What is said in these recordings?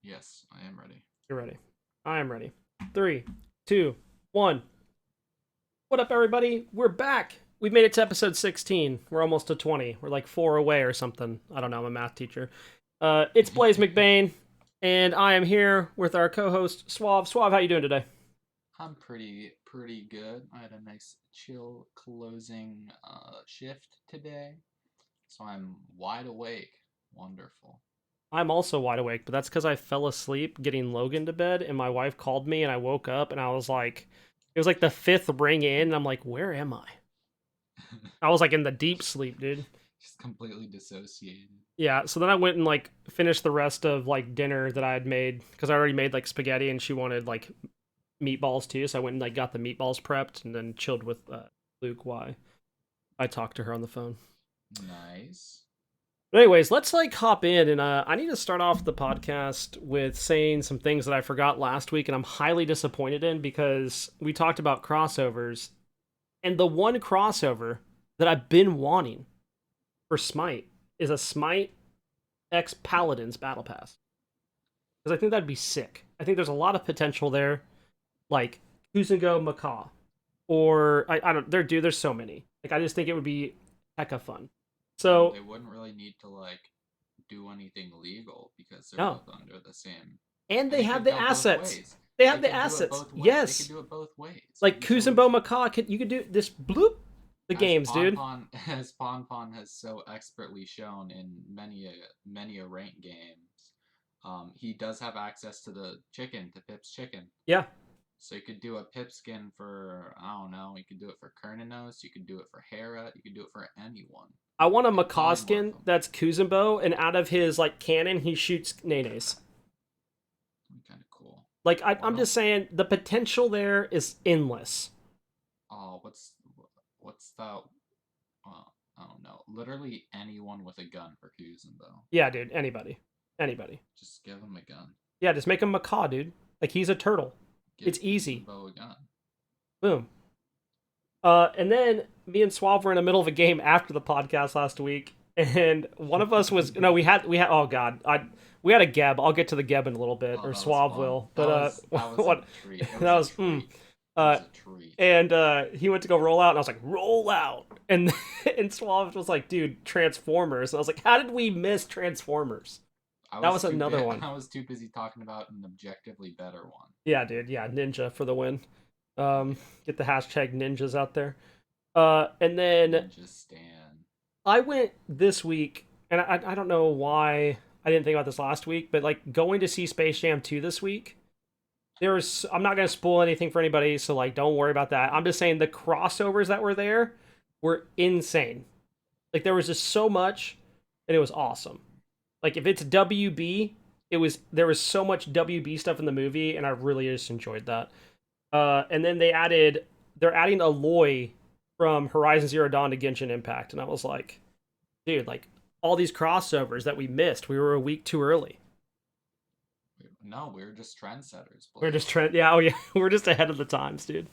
Yes, I am ready. You're ready. I am ready. Three, two, one. What up, everybody? We're back. We've made it to episode 16. We're almost to 20. We're like 4 away or something. I don't know. I'm a math teacher. It's BlaiseMcBaine, and I am here with our co-host Suave. Suave, how you doing today? I'm pretty good. I had a nice chill closing shift today, so I'm wide awake. Wonderful. I'm also wide awake, but that's because I fell asleep getting Logan to bed, and my wife called me, and I woke up, and I was like, it was like the fifth ring in, and I'm like, where am I? I was like in the deep sleep, dude. Just completely dissociated. Yeah, so then I went and like finished the rest of like dinner that I had made because I already made like spaghetti and she wanted like meatballs too. So I went and like got the meatballs prepped and then chilled with Luke while I talked to her on the phone. Nice. But anyways, let's like hop in and I need to start off the podcast with saying some things that I forgot last week and I'm highly disappointed in because we talked about crossovers and the one crossover that I've been wanting for Smite is a Smite X Paladins Battle Pass. Because I think that'd be sick. I think there's a lot of potential there, like Kuzengo Macaw, or I don't there dude. There's so many. Like I just think it would be hecka fun. And So they wouldn't really need to do anything legal because they're no, both under the same. and And they it have could the go both assets. ways. They They have the could do it assets. both ways. They could Yes, do it both ways. like You so Kuzenbo Macaw. You could do this bloop the as games, dude. Ponpon as Ponpon has so expertly shown in many a ranked games, he does have access to the chicken, to Pip's chicken. Yeah, So you could do a Pip skin for I don't know. You could do it for Kernanos. You could do it for Hera. You could do it for anyone I want a and Macaw polymorph skin them. that's Kuzenbo, and out of his like cannon, he shoots Nenes. Kind of cool. Like What I'm just else? saying, the potential there is endless. Oh, what's that? I don't know. Literally anyone with a gun for Kuzenbo. Yeah, dude. Anybody. Just give him a gun. Yeah, just make him macaw, dude. Like he's a turtle. Give It's easy. Kuzenbo a gun. Boom. And then me and Suave were in the middle of a game after the podcast last week, and one of us was no, we had oh god, we had a Geb. I'll get to the Geb in a little bit, Oh, or that was Suave fun. will. That But was that was a what treat. It that was a was treat. It uh was a treat. and he went to go roll out, and I was like, roll out, and and Suave was like, dude, Transformers, and I was like, how did we miss Transformers? That was another one. I was too busy talking about an objectively better one. Yeah, dude. Yeah, Ninja for the win. Oh yeah, Get the hashtag ninjas out there. And then Ninja Stan. I went this week, and I don't know why I didn't think about this last week, but like going to see Space Jam 2 this week, I'm not gonna spoil anything for anybody, so like don't worry about that. I'm just saying the crossovers that were there were insane. Like there was just so much, and it was awesome. Like if it's WB, there was so much WB stuff in the movie, and I really just enjoyed that. And then they're adding Aloy from Horizon Zero Dawn to Genshin Impact, and I was like, dude, like all these crossovers that we missed, we were a week too early. No, we are just trendsetters, We're just Blaze. trying, yeah, oh yeah, we're just ahead of the times, dude.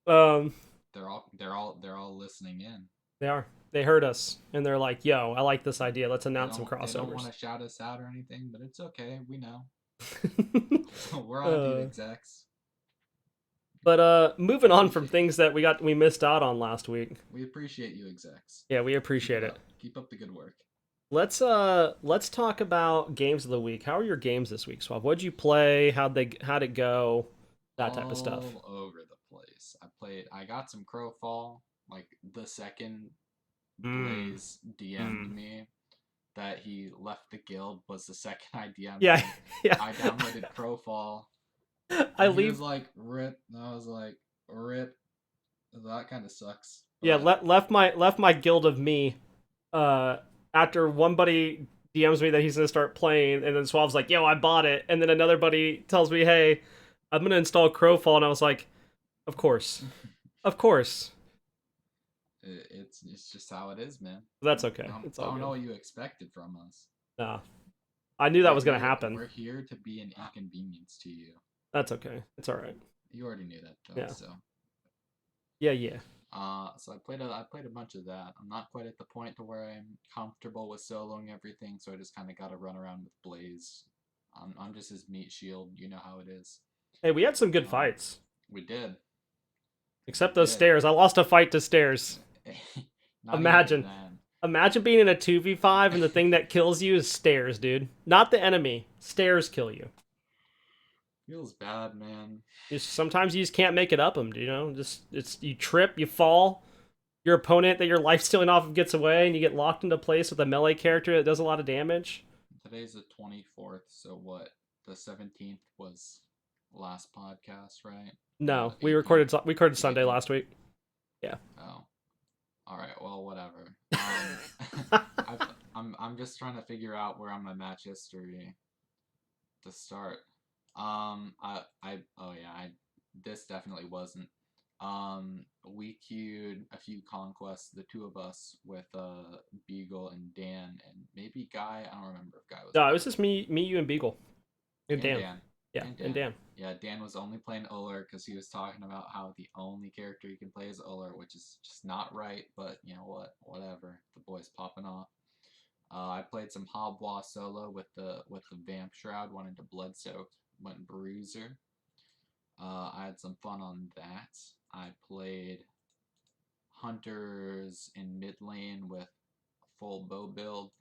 Um, They're all listening in. they are. They heard us, and they're like, "Yo, I like this idea. Let's They announce some don't they don't want crossovers." to shout us out or anything, but it's okay. We know. We're on to you, uh, execs. but We moving on from appreciate you. things that we missed out on last week. We appreciate you, execs. Yeah, we Keep appreciate it it. up. Keep up the good work. Let's talk about games of the week. How are your games this week, Swab? What'd you play? How'd it go? That type of stuff. All over the place. I got some Crowfall, like the second Mm. Blaze DM'd Mm. me that he left the guild was the second I DM'd Yeah, him. yeah. I downloaded Crowfall I and he was leave. like, "Rip." And I was like, "Rip." That kind of sucks. Yeah, But left my guild of me. Uh, After one buddy DMs me that he's gonna start playing, and then Swab's like, "Yo, I bought it," and then another buddy tells me, "Hey, I'm gonna install Crowfall," and I was like, "Of course, of course." it's just how it is, man. That's okay. It's I all don't know good. what you expected from us. Nah, I knew that We're was gonna here. happen. We're here to be an inconvenience to you. That's okay. It's all right. You already knew that though, Yeah, so. yeah, yeah. So I played a bunch of that. I'm not quite at the point to where I'm comfortable with soloing everything, so I just kind of got to run around with Blaze. I'm just his meat shield. You know how it is. Hey, we had some good Um, fights. we did, we Except those did. stairs. I lost a fight to stairs. Not even Imagine. then. Imagine being in a 2v5 and the thing that kills you is stairs, dude. Not the enemy. Stairs kill you. Feels bad, man. Sometimes you just can't make it up them, you know? Just it's you trip, you fall, your opponent that your life stealing off of gets away, and you get locked into place with a melee character that does a lot of damage. Today's the 24th, so what? The 17th was last podcast, right? Or No, the 18th? we recorded The Sunday 18th? last week. Yeah. Oh, all right. Well, whatever. I'm just trying to figure out where on my match history to start. Oh yeah, this definitely wasn't. We queued a few conquests, the two of us with Beagle and Dan and maybe Guy. I don't remember if Guy was No, it playing. was just me, you, and Beagle, and And Dan. Dan. Yeah, And and Dan. Dan. Yeah, Dan was only playing Uller because he was talking about how the only character he can play is Uller, which is just not right. But you know what? Whatever. The boy's popping off. I played some Hobwa solo with the Vamp Shroud, went into Blood Soaked, went Bruiser. I had some fun on that. I played Hunters in mid lane with full bow build.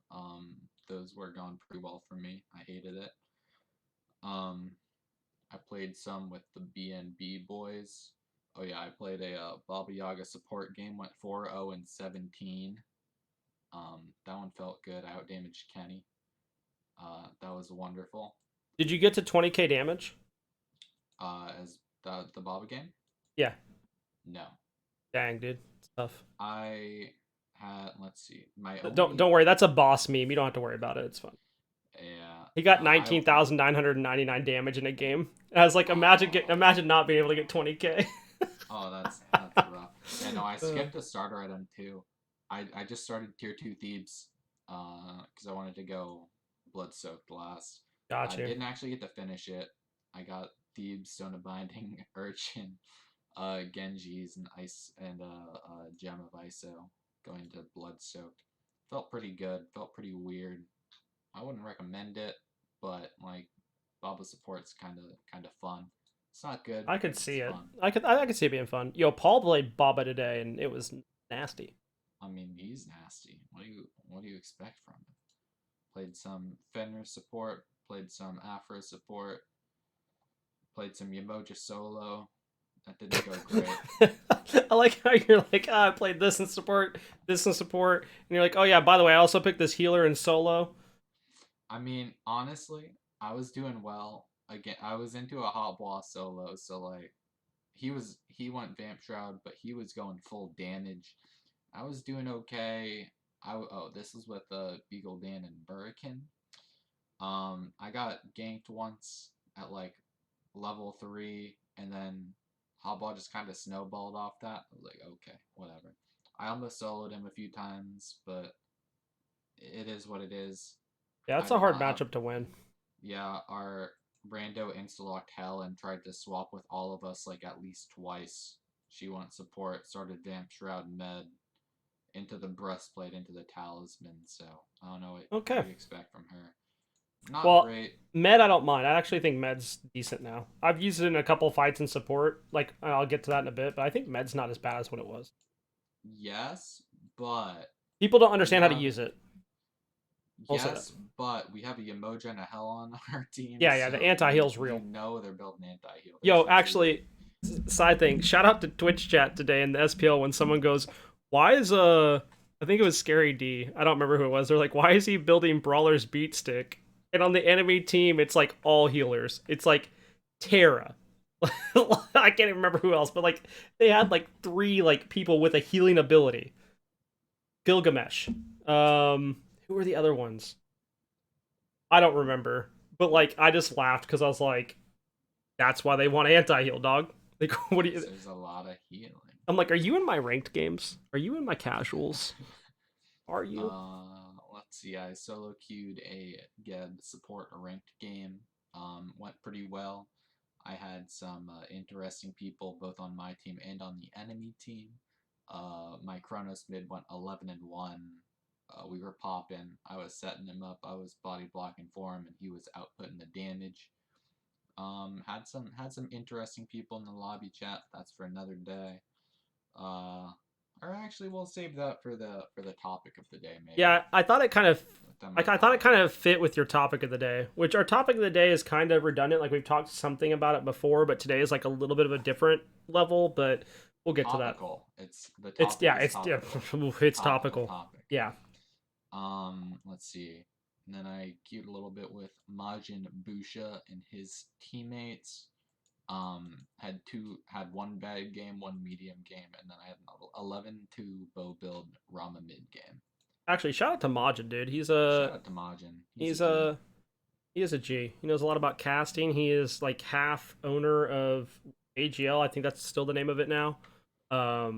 Those were going pretty well for me. I hated it. Um, I played some with the BNB boys. Oh yeah, I played a Baba Yaga support game. Went 4-0 and 17. That one felt good. I outdamaged Kenny. That was wonderful. Did you get to 20k damage? As the Baba game? Yeah. No. Dang, dude. It's tough. I had, let's see, my Don't only, worry, that's a boss meme. You don't have to worry about it. It's fine. yeah, He got I 19,999 damage in a game. I was like, oh imagine not being able to get 20k. oh that's rough. Yeah, no, I skipped the starter item too. I just started tier 2 Thebes because I wanted to go blood soaked last. I Got you. didn't actually get to finish it. I got Thebes, Stone of Binding, Urchin, Genji's and Ice and Gem of ISO going to blood soaked. Felt pretty good. Felt pretty weird. I wouldn't recommend it, but like Baba support's kind of fun. It's not good. I could It's see it. fun. I could see it being fun. Yo, Paul played Baba today, and it was nasty. I mean, he's nasty. What do you expect from him? Played some Fenrir support. Played some Afro support. Played some Yamoja solo. That didn't go great. I like how you're like, I played this in support, and you're like, oh yeah, by the way, I also picked this healer in solo. I mean, honestly, I was doing well. Again, I was into a hot boss solo, so like he went Vamp Shroud, but he was going full damage. I was doing okay. This is with Beagle Dan and Burrican. I got ganked once at like level 3, and then Hotball just kind of snowballed off that. I was like, okay, whatever. I almost soloed him a few times, but it is what it is. Yeah, I it's a did hard not have. matchup to win. Yeah, our Brando insta-locked hell and tried to swap with all of us like at least twice. She went support, started Vamp Shroud Med, into the breastplate, into the talisman, so I don't know what Okay. you expect from her. Not Well, great. Med, I don't mind. I actually think Med's decent now. I've used it in a couple fights in support. Like, I'll get to that in a bit, but I think Med's not as bad as what it was. Yes, but People don't we understand how to have use it. I'll say that. yes, but we have a Yamoja and a Hell on our team, Yeah, the so anti-heal's you real. know they're building anti-heal. There's Yo, no reason. actually, side thing. Shout out to Twitch chat today in the SPL when someone goes, "Why is I think it was Scary D. I don't remember who it was. They're like, "Why is he building Brawler's beat stick?" And on the enemy team, it's like all healers. It's like Terra. I can't even remember who else, but like they had like three like people with a healing ability. Gilgamesh. Who are the other ones? I don't remember. But like I just laughed because I was like, that's why they want anti-heal, dog. Like, what do you? There's a lot of healing. I'm like, are you in my ranked games? Are you in my casuals? Are you? Let's see. I solo queued a Geb support ranked game. Went pretty well. I had some interesting people both on my team and on the enemy team. My Kronos mid went 11 and 1. We were popping. I was setting him up. I was body blocking for him, and he was outputting the advantage. Had some interesting people in the lobby chat. That's for another day. Or actually, we'll save that for the topic of the day, maybe. Yeah, I thought it kind of Them like I thought it kind of fit with your topic of the day, which our topic of the day is kind of redundant. Like we've talked something about it before, but today is like a little bit of a different level. But we'll get topical. to that. It's the topic. It's topical. it's topical. Topic. Yeah. Let's see. And then I queued a little bit with Majin Busha and his teammates. Had one bad game, one medium game, and then I had an 11-2 bow build Rama mid game. Actually, shout out to Majin, dude. Shout out to Majin. He is a G. He knows a lot about casting. He is like half owner of AGL. I think that's still the name of it now. Shout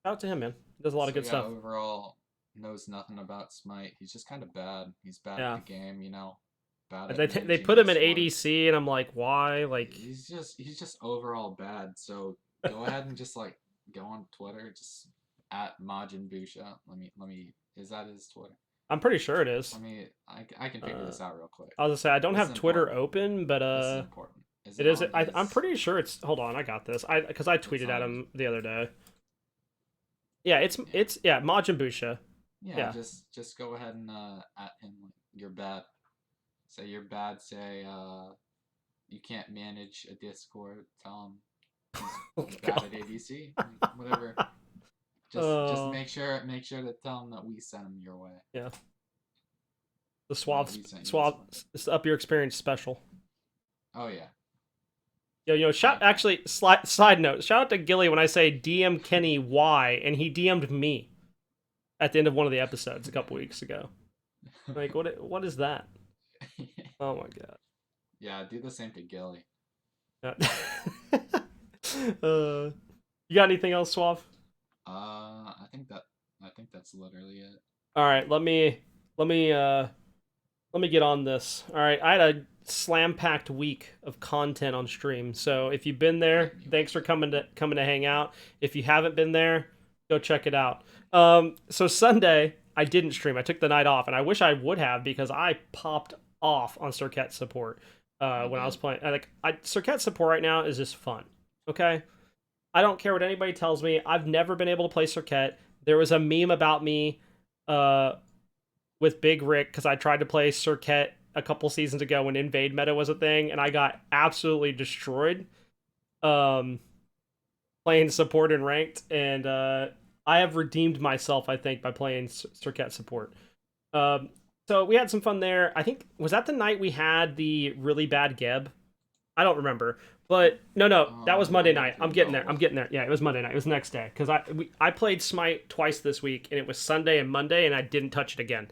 out to him, man. He does a lot of good stuff. Overall, knows nothing about Smite. He's just kind of bad. He's bad at the game, you know. They put him in ADC, and I'm like, why? Like he's just overall bad. So go ahead and just like go on Twitter, just at Majin Busha. Let me. Is that his Twitter? I'm pretty sure it is. I can figure this out real quick. I was gonna say I don't have Twitter open, but this is important. It is. I'm pretty sure it's. Hold on, I got this. Because I tweeted at him the other day. Yeah, it's Majin Busha. Yeah, just go ahead and at him. You're bad. Say you're bad. Say you can't manage a Discord. Tell him he's bad at ADC. Whatever. Just make sure to tell him that we sent him your way. Yeah. The Suave, it's the UpUrXP special. Oh yeah. Yo, actually, side note, shout out to Gilly when I say DM Kenny why, and he DM'd me at the end of one of the episodes a couple weeks ago. Like, what is that? Oh my god. Yeah, do the same to Gilly. You got anything else, Suave? I think that's literally it. All right, let me get on this. All right, I had a slam-packed week of content on stream. So if you've been there, thanks for coming to hang out. If you haven't been there, go check it out. So Sunday I didn't stream. I took the night off, and I wish I would have because I popped off on Circuit support when I was playing. Circuit support right now is just fun. Okay, I don't care what anybody tells me. I've never been able to play Circuit. There was a meme about me with Big Rick because I tried to play Circuit a couple seasons ago when invade meta was a thing, and I got absolutely destroyed playing support and ranked, and I have redeemed myself, I think, by playing Circuit support. So we had some fun there. I think, was that the night we had the really bad Geb? I don't remember. But no, that was Monday night. I'm getting there. Yeah, it was Monday night. It was the next day because I played Smite twice this week, and it was Sunday and Monday, and I didn't touch it again.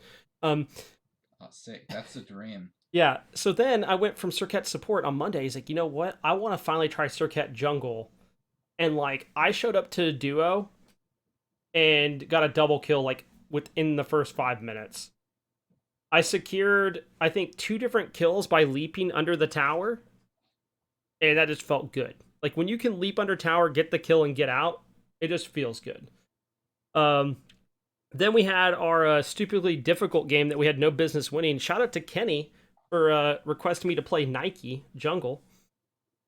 Sick. That's a dream. Yeah. So then I went from Circuit support on Monday. He's like, you know what? I want to finally try Circuit jungle, and like I showed up to duo, and got a double kill like within the first 5 minutes. I secured, I think, 2 different kills by leaping under the tower. And that just felt good. Like, when you can leap under tower, get the kill, and get out, it just feels good. Then we had our stupidly difficult game that we had no business winning. Shout out to Kenny for requesting me to play Nike jungle.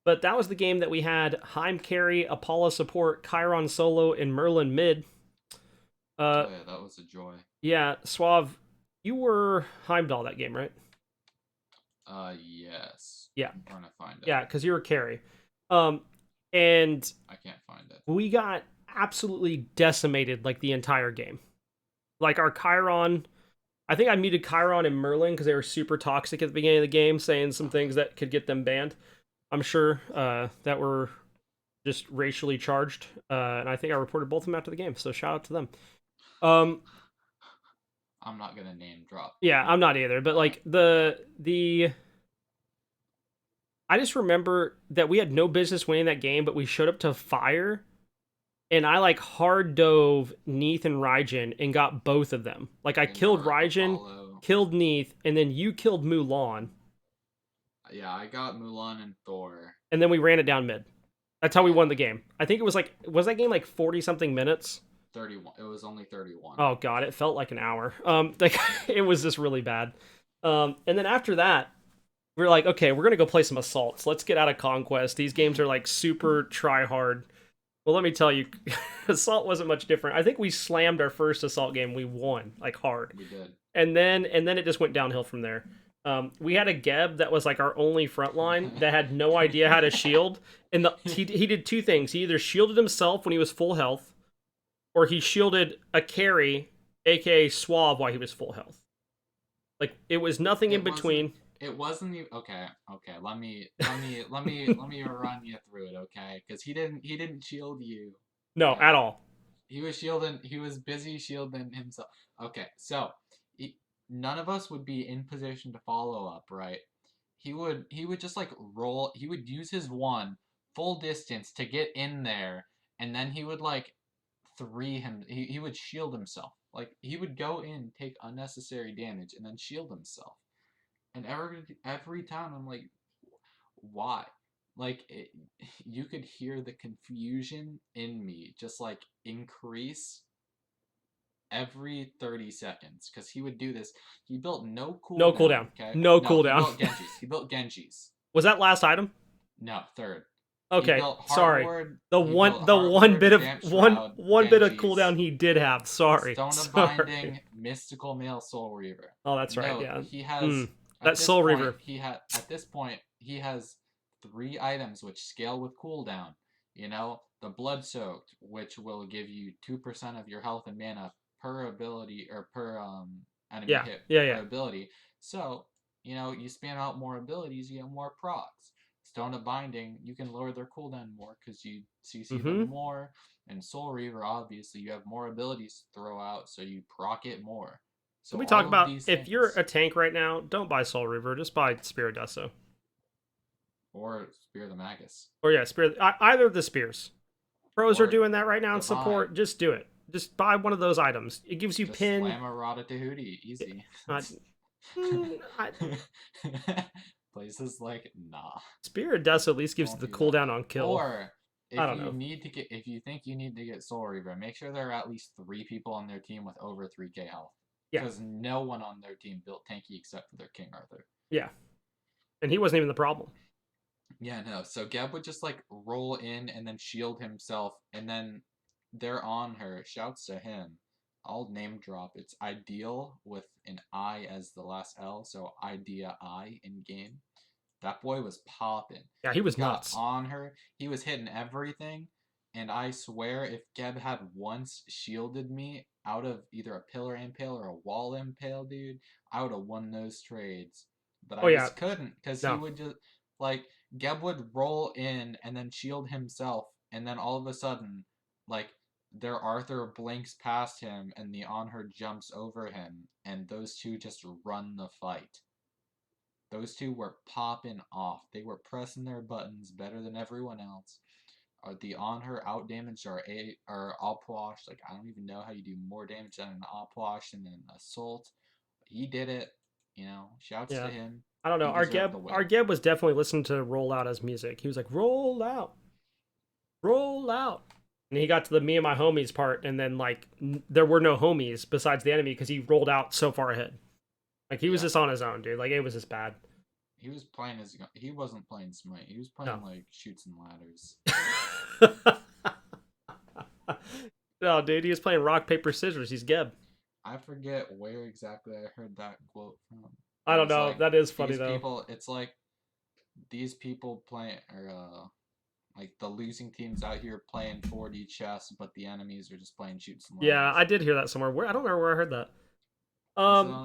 But that was the game that we had Heim carry, Apollo support, Chiron solo, and Merlin mid. Yeah, that was a joy. Yeah, Suave, you were Heimdall that game, right? Yes. Yeah. I'm trying to find it. Yeah, because you were carry. And I can't find it. We got absolutely decimated like the entire game. Like our Chiron, I think I muted Chiron and Merlin because they were super toxic at the beginning of the game, saying some things that could get them banned. I'm sure that were just racially charged. And I think I reported both of them after the game, so shout out to them. I'm not gonna name drop. Yeah, I'm not either. But like the I just remember that we had no business winning that game, but we showed up to fire, and I like hard dove Neith and Raijin and got both of them. Like I killed Raijin, killed Neith, and then you killed Mulan. Yeah, I got Mulan and Thor. And then we ran it down mid. That's how we won the game. I think it was like, was that game like 40 something minutes? 31. It was only 31. Oh god, it felt like an hour. Like it was just really bad. And then after that, we're like, okay, we're gonna go play some assaults. Let's get out of Conquest. These games are like super try hard. Well, let me tell you, Assault wasn't much different. I think we slammed our first Assault game. We won like hard, We did. and then it just went downhill from there. We had a Geb that was like our only frontline that had no idea how to shield, and he did two things. He either shielded himself when he was full health, or he shielded a carry, aka Suave, while he was full health. Like it was nothing in between. It wasn't even okay. Okay, let me run you through it, okay? Because he didn't shield you. No, Okay, at all. he was shielding. He was busy shielding himself. Okay, so none of us would be in position to follow up, right? He would just like roll. He would use his one full distance to get in there, and then he would like three him. He would shield himself. Like he would go in, take unnecessary damage, and then shield himself. And every time I'm like, why? Like you could hear the confusion in me just like increase every 30 seconds because he would do this. He built no No cooldown. cooldown. Okay, No no, he cooldown. built Genjis. He built Genjis. Was that last item? No, third. He Okay, built sorry. Heartward. The He one built the one Heartward, bit of Vamp one Shroud, one bit of Genjis, cooldown he did have. Sorry. Stone of Sorry. Binding, Mystical Mail, Soul Reaver. Oh, that's right. No, Yeah. he has That at this Soul point, Reaver. at this point he has three items which scale with cooldown. You know, the Blood Soaked, which will give you 2% of your health and mana per ability or per enemy Yeah. hit Yeah. per Yeah. ability. So, you know, you spam out more abilities, you get more procs. Stone of Binding, you can lower their cooldown more because you CC them Mm-hmm. more. And Soul Reaver, obviously, you have more abilities to throw out, so you proc it more. Can So we talk all of about these if you're things, a tank right now? Don't buy Soul Reaver. Just buy Spirit Deso. or Spear of the Magus, Or yeah, Spirit. Either of the spears. Pros are or doing that right now in Divine. support. Just do it. Just buy one of those items. It gives you Just pin. slam a Rada Tahuti, easy. Uh, mm, I, Places like nah. Spirit Deso at least gives you Don't the do that. cooldown on kill. Or I don't know. if you think you need to get Soul Reaver, make sure there are at least 3 people on their team with over 3k health. Yeah. Because no one on their team built tanky except for their King Arthur. Yeah. And he wasn't even the problem. Yeah, no. So Geb would just like roll in and then shield himself, and then they're on her. Shouts to him. I'll name drop. It's Ideal with an I as the last L, so Idea I in game. That boy was popping. Yeah, he was Got nuts. on her. He was hitting everything. And I swear, if Geb had once shielded me out of either a pillar impale or a wall impale, dude, I would have won those trades. But Oh I yeah. just couldn't because he No. would just like Geb would roll in and then shield himself, and then all of a sudden, like their Arthur blinks past him, and the on her jumps over him, and those two just run the fight. Those two were popping off. They were pressing their buttons better than everyone else. The on her out damage or Opwash. Like I don't even know how you do more damage than an Opwash and an assault. He did it. You know, shouts Yeah. to him. I don't know. He deserved the Our win. Geb was definitely listening to Roll Out as music. He was like, roll out. Roll out. And he got to the me and my homies part, and then like there were no homies besides the enemy because he rolled out so far ahead. Like he was just on his own, dude. Like it was just bad. He was playing his. He wasn't playing Smite. He was playing like Shoots and Ladders. No, dude, he was playing rock paper scissors. He's Geb. I forget where exactly I heard that quote from. I don't It's know. like, That is funny these though. people. It's like these people playing or like the losing teams out here playing 4D chess, but the enemies are just playing Shoots and Ladders. Yeah, I did hear that somewhere. Where I don't remember where I heard that.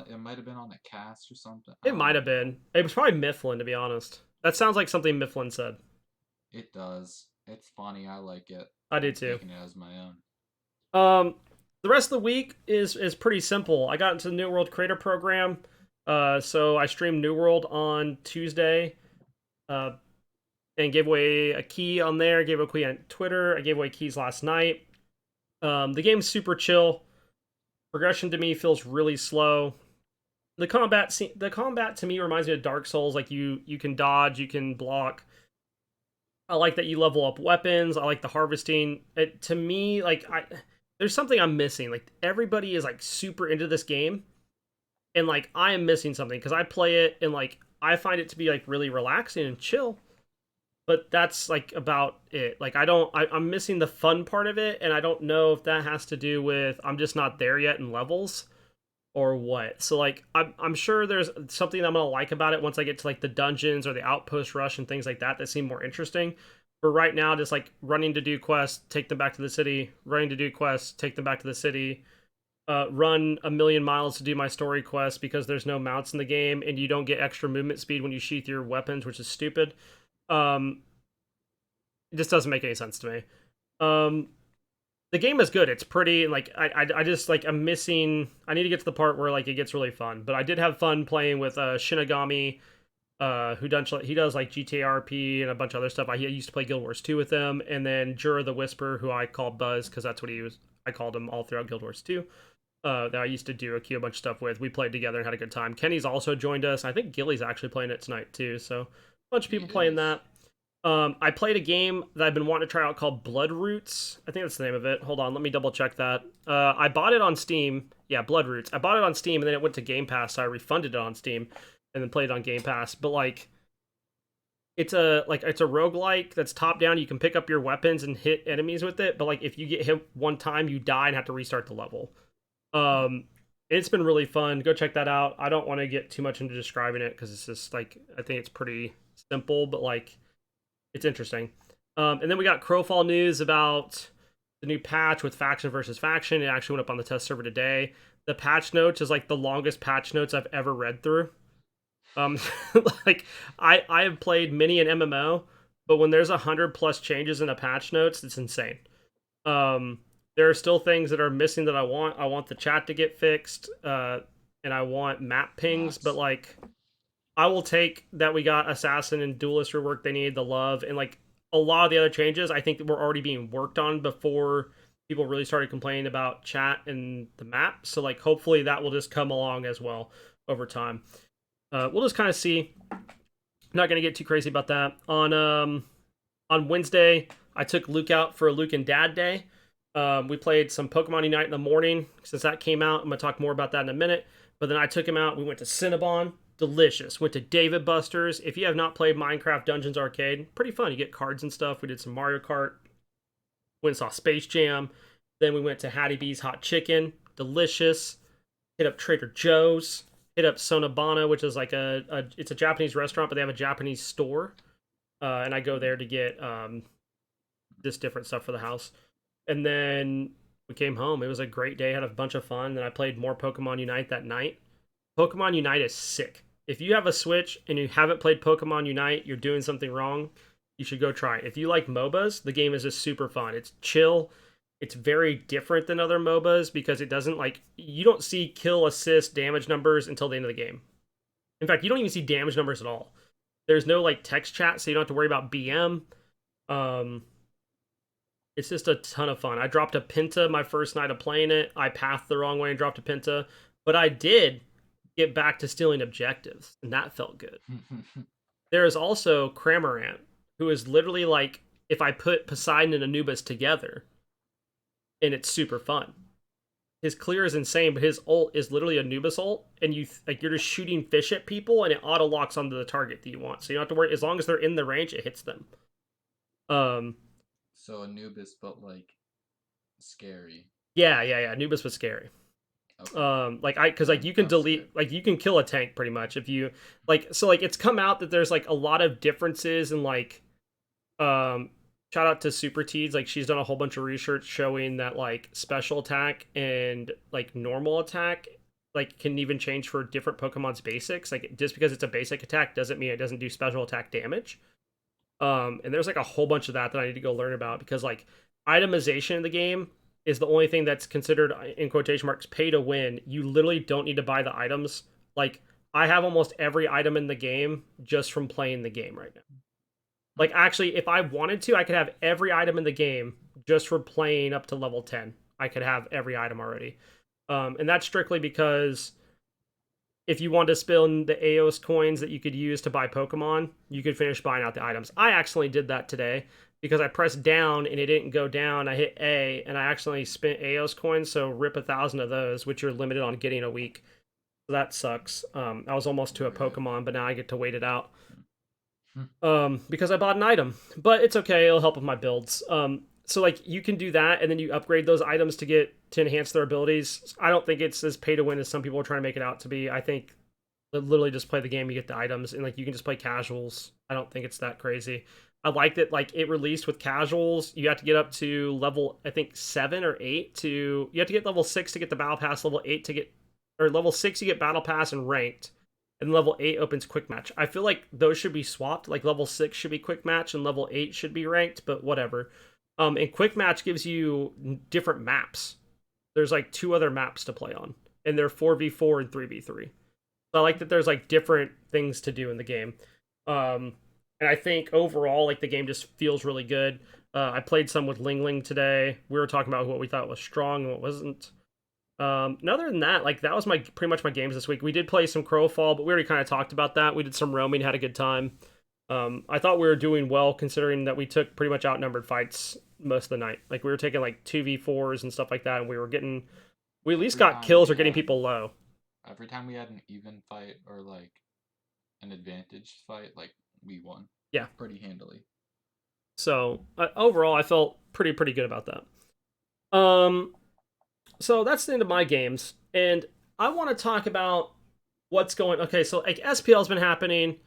It might have been on a cast or something. It might have been. It was probably Mifflin, to be honest. That sounds like something Mifflin said. It does. It's funny. I like it. I do too. Taking it as my own. The rest of the week is pretty simple. I got into the New World Creator Program, so I streamed New World on Tuesday, and gave away a key on there. Gave away a key on Twitter. I gave away keys last night. The game's super chill. Progression to me feels really slow. The combat to me reminds me of Dark Souls. Like you can dodge, you can block. I like that you level up weapons. I like the harvesting. To me, like there's something I'm missing. Like everybody is like super into this game, and like I am missing something because I play it and like I find it to be like really relaxing and chill. But that's like about it. Like I'm missing the fun part of it, and I don't know if that has to do with I'm just not there yet in levels or what. So like I'm sure there's something I'm gonna like about it once I get to like the dungeons or the outpost rush and things like that seem more interesting. But right now, just like running to do quests, take them back to the city, running to do quests, take them back to the city, run a million miles to do my story quest because there's no mounts in the game and you don't get extra movement speed when you sheath your weapons, which is stupid. Um, it just doesn't make any sense to me. Um, the game is good. It's pretty. Like I just like I'm missing. I need to get to the part where like it gets really fun. But I did have fun playing with Shinigami, he does like GTRP and a bunch of other stuff. I used to play Guild Wars 2 with them, and then Jura the Whisper, who I call Buzz because that's what he was. I called him all throughout Guild Wars 2. That I used to do a bunch of stuff with. We played together and had a good time. Kenny's also joined us. I think Gilly's actually playing it tonight too. So a bunch of people playing that. I played a game that I've been wanting to try out called Blood Roots. I think that's the name of it. Hold on, let me double check that. I bought it on Steam. Yeah, Blood Roots. I bought it on Steam and then it went to Game Pass, so I refunded it on Steam and then played it on Game Pass. But like it's a roguelike that's top down. You can pick up your weapons and hit enemies with it, but like if you get hit one time, you die and have to restart the level. It's been really fun. Go check that out. I don't want to get too much into describing it because it's just like I think it's pretty simple, but like it's interesting. And then we got Crowfall news about the new patch with faction versus faction. It actually went up on the test server today. The patch notes is like the longest patch notes I've ever read through. Like I have played many an MMO, but when there's 100+ changes in the patch notes, it's insane. There are still things that are missing that I want. I want the chat to get fixed, and I want map pings, but like I will take that we got assassin and duelist rework they need, the love, and like a lot of the other changes I think that were already being worked on before people really started complaining about chat and the map. So like hopefully that will just come along as well over time. We'll just kind of see. I'm not gonna get too crazy about that. On Wednesday, I took Luke out for a Luke and Dad day. We played some Pokemon Unite in the morning since that came out. I'm gonna talk more about that in a minute. But then I took him out. We went to Cinnabon. Delicious. Went to David Buster's. If you have not played Minecraft Dungeons Arcade, pretty fun. You get cards and stuff. We did some Mario Kart. Went and saw Space Jam. Then we went to Hattie B's Hot Chicken. Delicious. Hit up Trader Joe's. Hit up Sonobana, which is like it's a Japanese restaurant, but they have a Japanese store. And I go there to get just different stuff for the house. And then we came home. It was a great day. Had a bunch of fun. Then I played more Pokemon Unite that night. Pokemon Unite is sick. If you have a Switch and you haven't played Pokemon Unite, you're doing something wrong. You should go try it. If you like MOBAs, the game is just super fun. It's chill. It's very different than other MOBAs because it doesn't like you don't see kill, assist, damage numbers until the end of the game. In fact, you don't even see damage numbers at all. There's no like text chat, so you don't have to worry about BM. It's just a ton of fun. I dropped a Penta my first night of playing it. I pathed the wrong way and dropped a Penta, but I did get back to stealing objectives, and that felt good. There is also Cramorant, who is literally like if I put Poseidon and Anubis together, and it's super fun. His clear is insane, but his ult is literally Anubis ult, and you're just shooting fish at people, and it auto locks onto the target that you want. So you don't have to worry. As long as they're in the range, it hits them. So Anubis, but like scary. Yeah. Anubis was scary. Okay. Because you can delete, like you can kill a tank pretty much if you like. So like it's come out that there's like a lot of differences in like, shout out to Super Teeds. Like she's done a whole bunch of research showing that like special attack and like normal attack like can even change for different Pokemon's basics. Like just because it's a basic attack doesn't mean it doesn't do special attack damage. And there's like a whole bunch of that I need to go learn about because like itemization in the game is the only thing that's considered in quotation marks pay to win. You literally don't need to buy the items. Like I have almost every item in the game just from playing the game right now. Like actually, if I wanted to, I could have every item in the game just for playing up to level 10. I could have every item already. And that's strictly because if you want to spend the Aeos coins that you could use to buy Pokemon, you could finish buying out the items. I accidentally did that today because I pressed down and it didn't go down. I hit A and I accidentally spent Aeos coins, so rip 1,000 of those, which you're limited on getting a week. So that sucks. I was almost to a Right. Pokemon, but now I get to wait it out. Hmm. Because I bought an item, but it's okay. It'll help with my builds. So like you can do that, and then you upgrade those items to enhance their abilities. I don't think it's as pay to win as some people are trying to make it out to be. I think literally just play the game, you get the items, and like you can just play casuals. I don't think it's that crazy. I like that like it released with casuals. You have to get up to level I think 7 or 8 to you have to get level 6 to get the battle pass, level 8 to get or level 6 you get battle pass and ranked. And level 8 opens quick match. I feel like those should be swapped. Like level 6 should be quick match and level 8 should be ranked, but whatever. And quick match gives you different maps. There's like 2 other maps to play on, and they're 4v4 and 3v3. So I like that there's like different things to do in the game. And I think overall, like the game just feels really good. I played some with Ling Ling today. We were talking about what we thought was strong and what wasn't. And other than that, like that was my pretty much my games this week. We did play some Crowfall, but we already kind of talked about that. We did some roaming, had a good time. I thought we were doing well considering that we took pretty much outnumbered fights most of the night. Like we were taking like 2v4s and stuff like that, and we at least Every got time kills we or getting had people low. every time we had an even fight or like an advantage fight, like we won Yeah. pretty handily. So overall, I felt pretty good about that. So that's the end of my games, and I want to talk about what's going. Okay, so like SPL's been happening,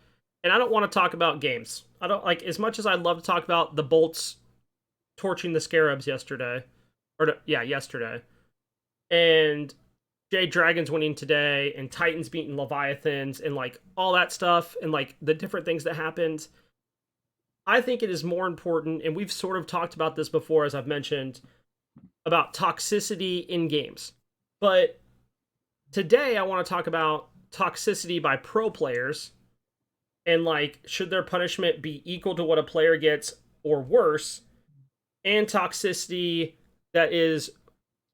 and I don't want to talk about games. I don't like as much as I'd love to talk about the Bolts torching the Scarabs yesterday, yesterday, and Jade Dragons winning today, and Titans beating Leviathans, and like all that stuff, and like the different things that happened. I think it is more important, and we've sort of talked about this before, as I've mentioned, about toxicity in games. But today I want to talk about toxicity by pro players and like should their punishment be equal to what a player gets or worse, and toxicity that is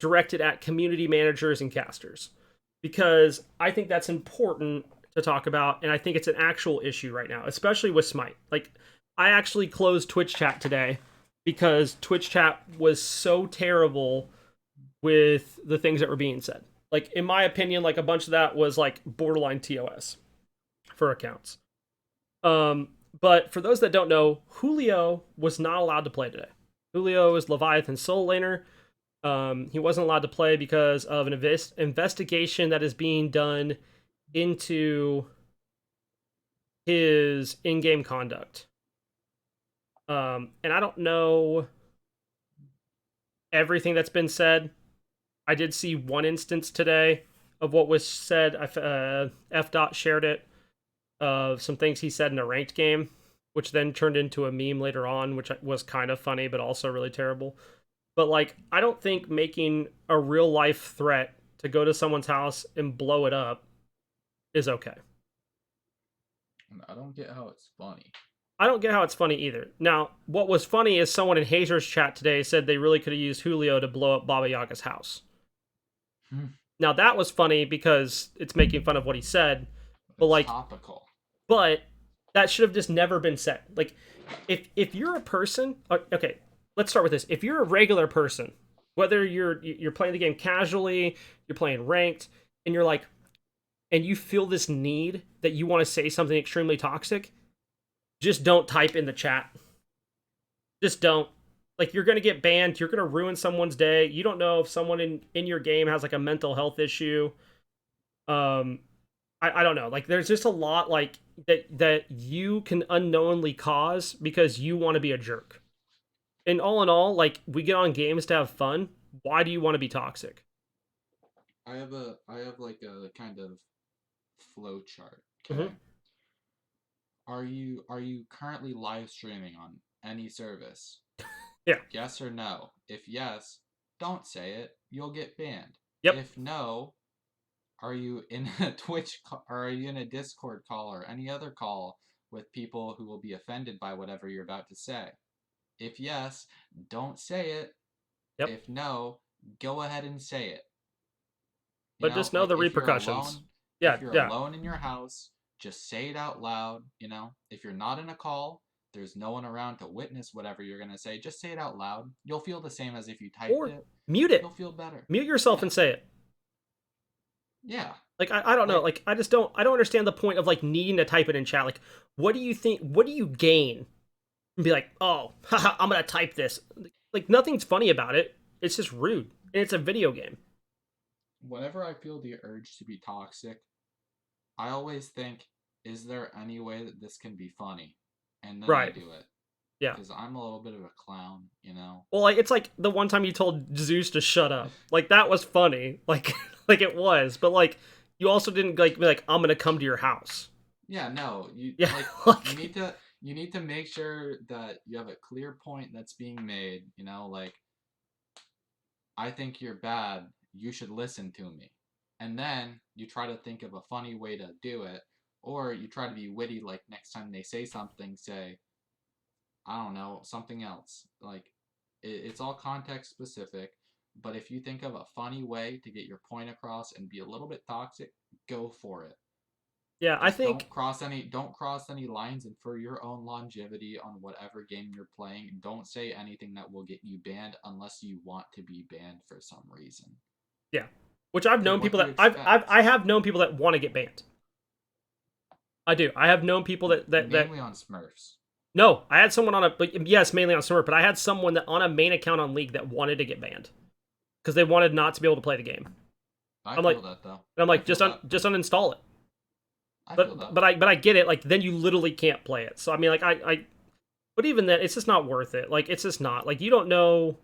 directed at community managers and casters. Because I think that's important to talk about, and I think it's an actual issue right now, especially with Smite. Like I actually closed Twitch chat today because Twitch chat was so terrible with the things that were being said. Like in my opinion, like a bunch of that was like borderline TOS for accounts. But for those that don't know, Julio was not allowed to play today. Julio is Leviathan Soul Laner. He wasn't allowed to play because of an investigation that is being done into his in-game conduct. And I don't know everything that's been said. I did see one instance today of what was said. F. Dot shared it of some things he said in a ranked game, which then turned into a meme later on, which was kind of funny, but also really terrible. But like, I don't think making a real life threat to go to someone's house and blow it up is okay. I don't get how it's funny. I don't get how it's funny either. Now, what was funny is someone in Hazer's chat today said they really could have used Julio to blow up Baba Yaga's house. Now that was funny because it's making fun of what he said, but It's like topical. But that should have just never been said. Like if you're a person, okay, let's start with this. If you're a regular person, whether you're playing the game casually, you're playing ranked, and you're like and you feel this need that you want to say something extremely toxic, just don't type in the chat. Just don't. Like you're gonna get banned, you're gonna ruin someone's day. You don't know if someone in your game has like a mental health issue. I don't know. Like there's just a lot like that you can unknowingly cause because you want to be a jerk. And all in all, like we get on games to have fun. Why do you want to be toxic? I have like a kind of flow chart. Okay. Mm-hmm. Are you currently live streaming on any service? Yeah. Yes or no? If yes, don't say it. You'll get banned. Yep. If no, are you in a Twitch or are you in a Discord call or any other call with people who will be offended by whatever you're about to say? If yes, don't say it. Yep. If no, go ahead and say it. But just know the repercussions. Yeah. If you're Yeah. alone in your house, just say it out loud. If you're not in a call, there's no one around to witness whatever you're gonna say. Just say it out loud. You'll feel the same as if you typed Or it. mute it. You'll feel better. Mute yourself Yeah. and say it. Yeah, Like I don't know. like Like I don't understand the point of like needing to type it in chat. Like what do you think? What do you gain? And be like, oh, haha, I'm gonna type this. Like nothing's funny about it. It's just rude, and it's a video game. whenever I feel the urge to be toxic, I always think, is there any way that this can be funny? And then I Right. do it Yeah. because I'm a little bit of a clown, you know. Well, like it's like the one time you told Zeus to shut up. Like that was funny. Like like it was, but like you also didn't like be like I'm gonna come to your house. Yeah, no, you Yeah. like you Like need to you need to make sure that you have a clear point that's being made, you know, like I think you're bad, you should listen to me. And then you try to think of a funny way to do it, or you try to be witty like next time they say something, say, I don't know, something else. Like it's all context specific, but if you think of a funny way to get your point across and be a little bit toxic, go for it. yeah, I Just think don't cross any lines, and for your own longevity on whatever game you're playing, don't say anything that will get you banned unless you want to be banned for some reason. yeah. Which I've Because known what people do you that expect? I have known people that want to get banned. I do. I have known people that Mainly on Smurfs. no, I had someone on a but yes, mainly on server, but I had someone that on a main account on League that wanted to get banned because they wanted not to be able to play the game. I I'm like, feel that though. I'm I like, feel that. just uninstall it. I feel that. But I get it. Like then you literally can't play it. So I mean, like but even then, it's just not worth it. Like it's just not. Like you don't know.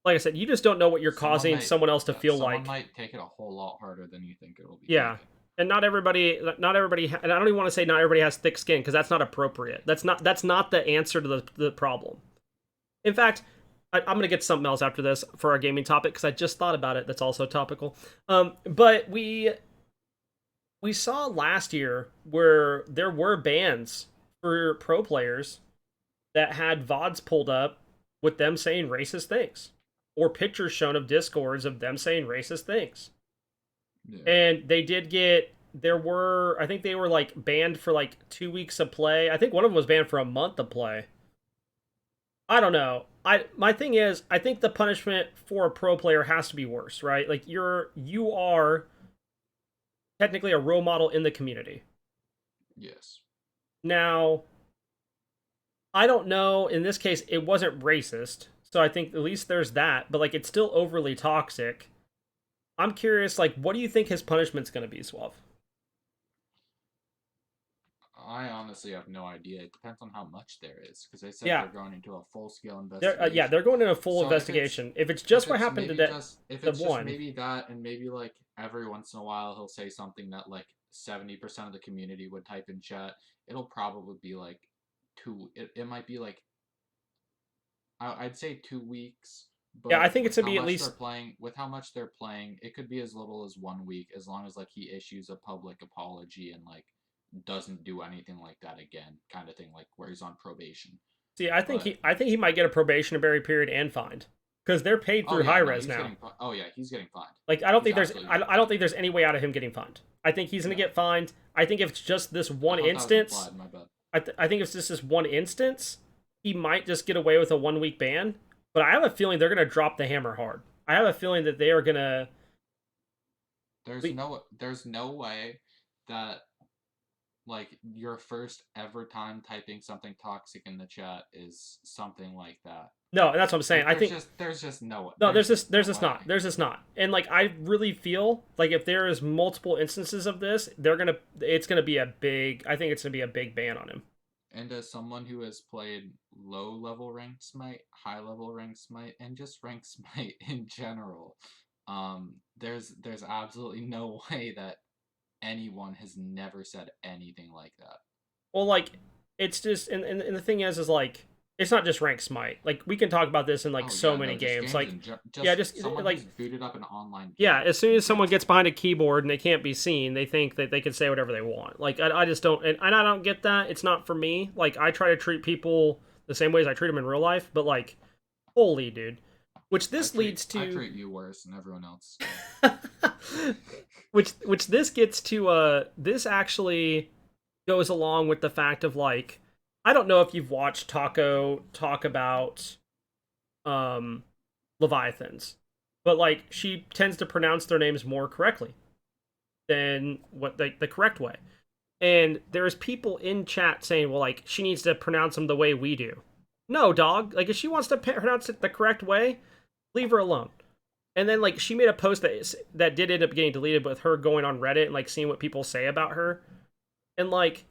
Like I said, you just don't know what you're Someone causing might someone else to feel someone like. might take it a whole lot harder than you think it will be Yeah, taken. and not everybody, and I don't even want to say not everybody has thick skin because that's not appropriate. That's not the answer to the problem. In fact, I'm gonna get something else after this for our gaming topic because I just thought about it. That's also topical. But we saw last year where there were bans for pro players that had VODs pulled up with them saying racist things or pictures shown of discords of them saying racist things. Yeah. And they did get there were I think they were like banned for like 2 weeks of play. I think one of them was banned for a month of play. I don't know. I my thing is I think the punishment for a pro player has to be worse, right? Like you are technically a role model in the community. Yes. Now, I don't know. In this case, it wasn't racist, so I think at least there's that. But like, it's still overly toxic. I'm curious. Like, what do you think his punishment's going to be, Suave? I honestly have no idea. It depends on how much there is, because they said Yeah, they're going into a full scale they're investigation. going in a full So investigation. If it's just what happened to that if the it's just one, maybe that, and maybe like every once in a while he'll say something that like 70% of the community would type in chat, it'll probably be like it might be like I'd say 2 weeks, yeah, I but think it's with gonna how be at much they're least playing, it could be as little as 1 week, as long as like he issues a public apology and like doesn't do anything like that again, kind of thing, like where he's on probation. see. But I think he might get a probationary period and fined because they're paid oh through yeah, high no, res now. oh yeah, he's getting fined. Like He's absolutely getting I don't fined. think there's any way out of him getting fined. I think he's gonna No, get fined. I think if it's just this I one thought that was instance, implied. My bad. I think if it's just this one instance, he might just get away with a 1 week ban. But I have a feeling they're gonna drop the hammer hard. I have a feeling that they are gonna. There's no way that like your first ever time typing something toxic in the chat is something like that. No, that's what I'm saying. Like I think no. no way. There's just not. And like I really feel like if there is multiple instances of this, it's gonna be a big. I think it's gonna be a big ban on him. And as someone who has played low level ranked smite, high level ranked smite, and just ranked smite in general, there's absolutely no way that anyone has never said anything like that. Well, like it's just and the thing is like it's not just rank smite. Like we can talk about this in like Oh so yeah, many no, just games. games Like and yeah, just just someone like who's booted up an online yeah. game As soon in as someone gets general. behind a keyboard and they can't be seen, they think that they can say whatever they want. Like I just don't and I don't get that. It's not for me. Like I try to treat people the same way as I treat them in real life. But like, holy dude, which this leads I to treat you worse than everyone else. which this gets to this actually goes along with the fact of like I don't know if you've watched Taco talk about um leviathans, but like she tends to pronounce their names more correctly. than what the correct way. And there's people in chat saying, well, like, she needs to pronounce them the way we do. No, dog. Like, if she wants to pronounce it the correct way, leave her alone. And then, like, she made a post that did end up getting deleted with her going on Reddit and, like, seeing what people say about her. And, like,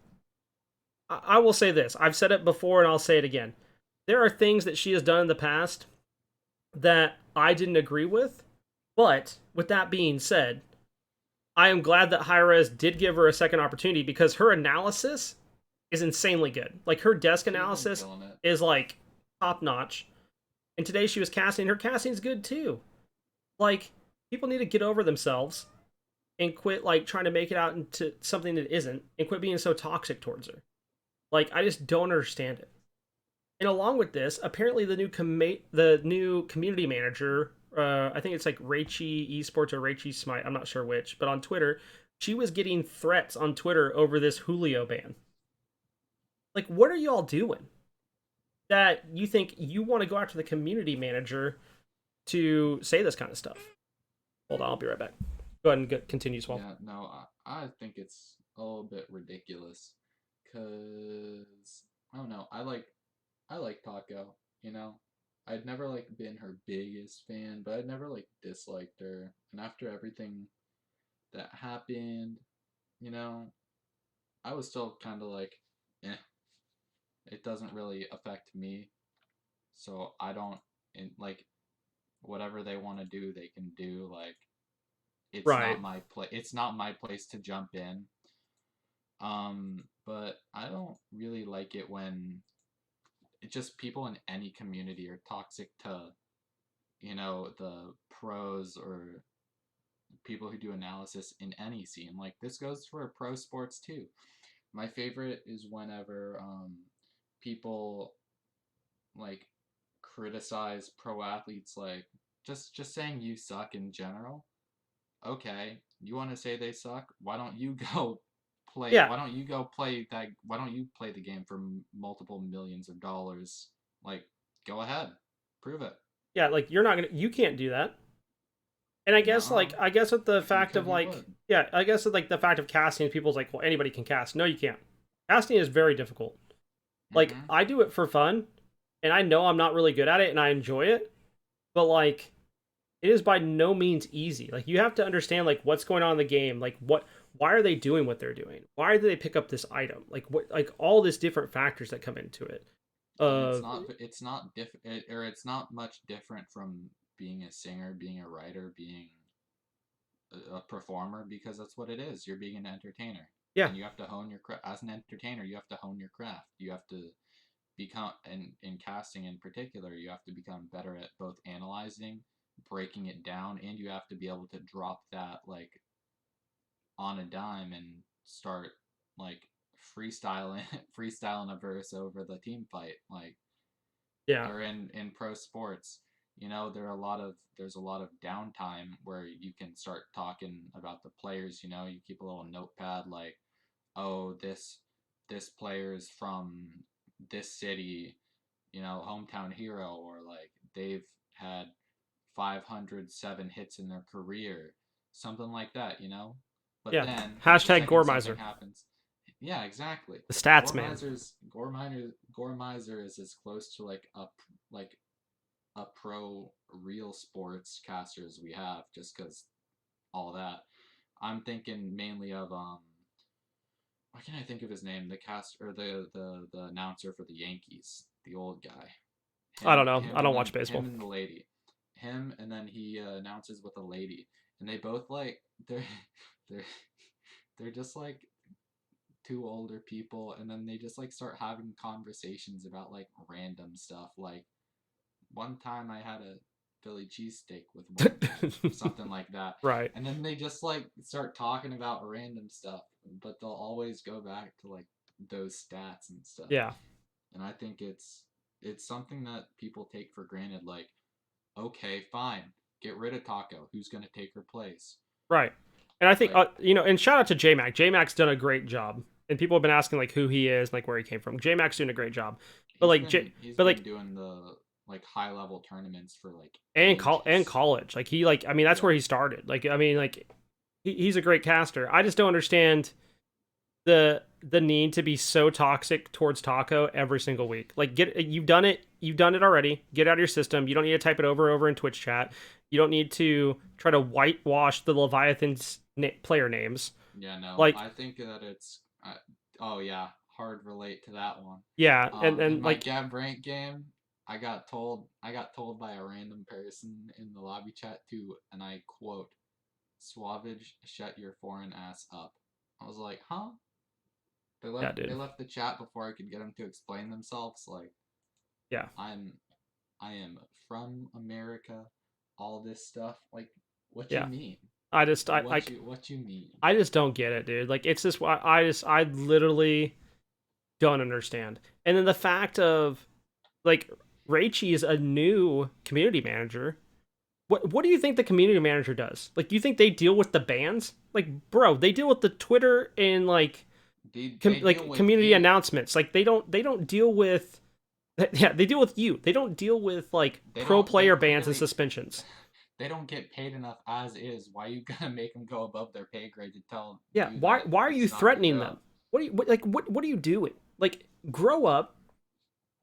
I will say this. I've said it before and I'll say it again. There are things that she has done in the past that I didn't agree with. But, with that being said, I am glad that Hi-Rez did give her a second opportunity because her analysis is insanely good. Like, her desk analysis is, like, top-notch. And today she was casting. Her casting's good, too. Like, people need to get over themselves and quit, like, trying to make it out into something that isn't and quit being so toxic towards her. Like, I just don't understand it. And along with this, apparently the new community manager, I think it's like Raichi Esports or Raichi Smite, I'm not sure which, but on Twitter, she was getting threats on Twitter over this Julio ban. Like, what are y'all doing? That you think you want to go after the community manager to say this kind of stuff? Hold on, I'll be right back. Go ahead and continue, Swell. Yeah, no, I think it's a little bit ridiculous. Cause I don't know, I like Taco, you know? I'd never like been her biggest fan, but I'd never like disliked her. And after everything that happened, you know, I was still kind of like, eh, it doesn't really affect me. So I don't, like, whatever they want to do, they can do. Like, Right. It's not my place to jump in. But I don't really like it when it's just people in any community are toxic to, you know, the pros or people who do analysis in any scene. Like, this goes for pro sports too. My favorite is whenever people like criticize pro athletes, like just saying you suck in general. Okay, you want to say they suck? Why don't you go play? Yeah. Why don't you go play that? Why don't you play the game for multiple millions of dollars? Like, go ahead, prove it. Yeah, like, you can't do that. And No, I guess with the if you fact could, of, you like, would. yeah, I guess with, like, the fact of casting, people's like, well, anybody can cast. No, you can't. Casting is very difficult. Like, Mm-hmm. I do it for fun, and I know I'm not really good at it, and I enjoy it, but, like, it is by no means easy. Like, you have to understand, like, what's going on in the game. Like, why are they doing what they're doing? Why did they pick up this item? Like, what, like, all these different factors that come into it. And Uh, it's not much different from being a singer, being a writer, being a performer, because that's what it is. You're being an entertainer, yeah, and you have to hone your craft. As an entertainer, you have to hone your craft. You have to become, and in casting in particular, you have to become better at both analyzing, breaking it down, and you have to be able to drop that, like, on a dime and start, like, freestyling freestyling a verse over the team fight, like, yeah, or in pro sports. You know, there's a lot of downtime where you can start talking about the players. You know, you keep a little notepad, like, oh, this player's from this city, you know, hometown hero, or like they've had 507 hits in their career, something like that, you know. But yeah. then the Hashtag second something Goremizer. happens, yeah, exactly. The stats man. Gore Miser is as close to like a pro real sports caster as we have, just because all that. I'm thinking mainly of why can't I think of his name? The cast or the announcer for the Yankees, the old guy. I don't know. I don't watch Him baseball. and the lady. Him and then he announces with a lady, and they both like they're they're just like two older people, and then they just like start having conversations about like random stuff. Like, one time I had a Philly cheesesteak with one guy, something like that. Right. And then they just like start talking about random stuff, but they'll always go back to like those stats and stuff. Yeah. And I think it's something that people take for granted. Like, okay, fine, get rid of Taco. Who's gonna take her place? Right. And I think, Like, and shout out to JMac. JMac's done a great job. And people have been asking, like, who he is, like, where he came from. JMac's doing a great job. But, like, he's but, been like, doing the like high level tournaments for like and ages. college. Like, he, like, I mean, that's Yeah. where he started. Like, I mean, like, he's a great caster. I just don't understand the need to be so toxic towards Taco every single week. Like, you've done it already. Get out of your system. You don't need to type it over in Twitch chat. You don't need to try to whitewash the Leviathan's player names. Yeah, no, Like, I think that it's. Oh yeah, hard relate to that one. yeah, In and my like, Gab rank game, I got told by a random person in the lobby chat to, and I quote, "Suavage, shut your foreign ass up." I was like, huh? They yeah, left. They dude, left the chat before I could get them to explain themselves. Like, yeah. I'm, I am from America. All this stuff. Like, what you Yeah. mean? I just What you mean? I just don't get it, dude. Like, it's just I literally don't understand. And then the fact of, like, Raichi is a new community manager. What do you think the community manager does? Like, you think they deal with the bans? Like, bro, they deal with the Twitter and like They deal like with community you. announcements. Like, they don't deal with yeah, they deal with you. They don't deal with like They pro don't. They player bans and clearly. suspensions. They don't get paid enough as is. Why you gonna make them go above their pay grade to tell Yeah, you that why are you it's not their threatening job? them? What are you doing? Like, grow up.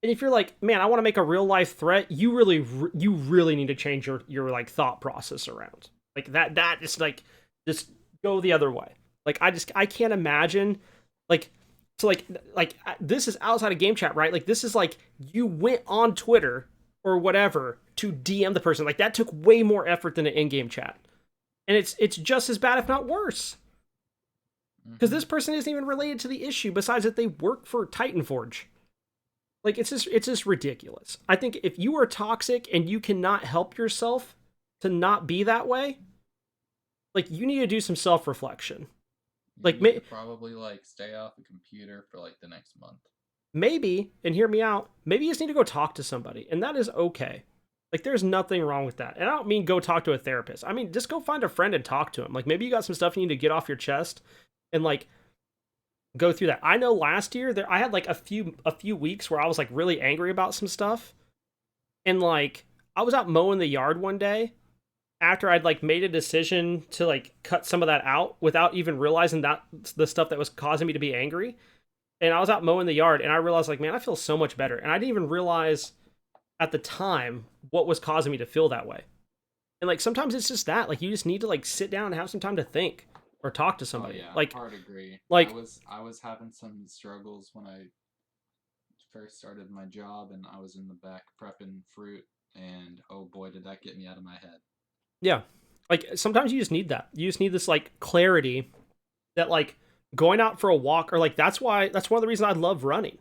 And if you're like, man, I want to make a real life threat, you really need to change your like thought process around. Like, that is like, just go the other way. Like, I can't imagine, like, so like this is outside of game chat, right? Like, this is like, you went on Twitter or whatever to DM the person. Like, that took way more effort than an in-game chat. And it's just as bad, if not worse. Because Hmm. this person isn't even related to the issue besides that they work for Titanforge. Like, it's just ridiculous. I think if you are toxic and you cannot help yourself to not be that way, like, you need to do some self-reflection. You Like, need to probably like stay off the computer for like the next month. maybe, and hear me out, maybe you just need to go talk to somebody, and that is okay. Like, there's nothing wrong with that. And I don't mean go talk to a therapist. I mean, just go find a friend and talk to him. Like, maybe you got some stuff you need to get off your chest and like go through that. I know last year I had like a few weeks where I was like really angry about some stuff. And like, I was out mowing the yard one day after I'd like made a decision to like cut some of that out without even realizing that the stuff that was causing me to be angry. And I was out mowing the yard and I realized, like, man, I feel so much better. And I didn't even realize at the time what was causing me to feel that way. And like, sometimes it's just that, like, you just need to like sit down and have some time to think or talk to Oh somebody. yeah, Like hard agree. I like was I was having some struggles when I first started my job, and I was in the back prepping fruit, and oh boy, did that get me out of my head. yeah. Like, sometimes you just need that. You just need this like clarity that, like, going out for a walk, or like, that's one of the reasons I love running.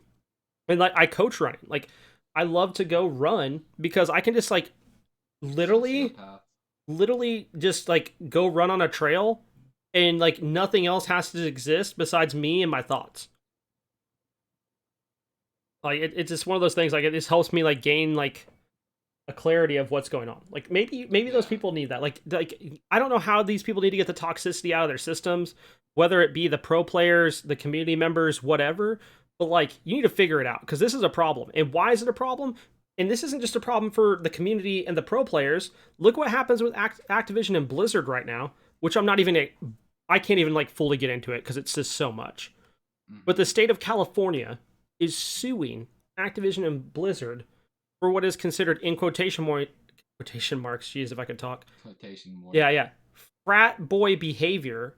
And like, I coach running. Like, I love to go run because I can just like literally Sociopath. literally just like go run on a trail, and like nothing else has to exist besides me and my thoughts. Like, it's just one of those things, like, it just helps me like gain like a clarity of what's going on. Like, maybe those Yeah. people need that. Like, I don't know how these people need to get the toxicity out of their systems, whether it be the pro players, the community members, whatever. But like, you need to figure it out, because this is a problem. And why is it a problem? And this isn't just a problem for the community and the pro players. Look what happens with Activision and Blizzard right now, which I can't even like fully get into it because it's just so much. But the Hmm. state of California is suing Activision and Blizzard for what is considered, in quotation marks, jeez, if I could talk. Quotation Yeah, mark. yeah. Frat boy behavior,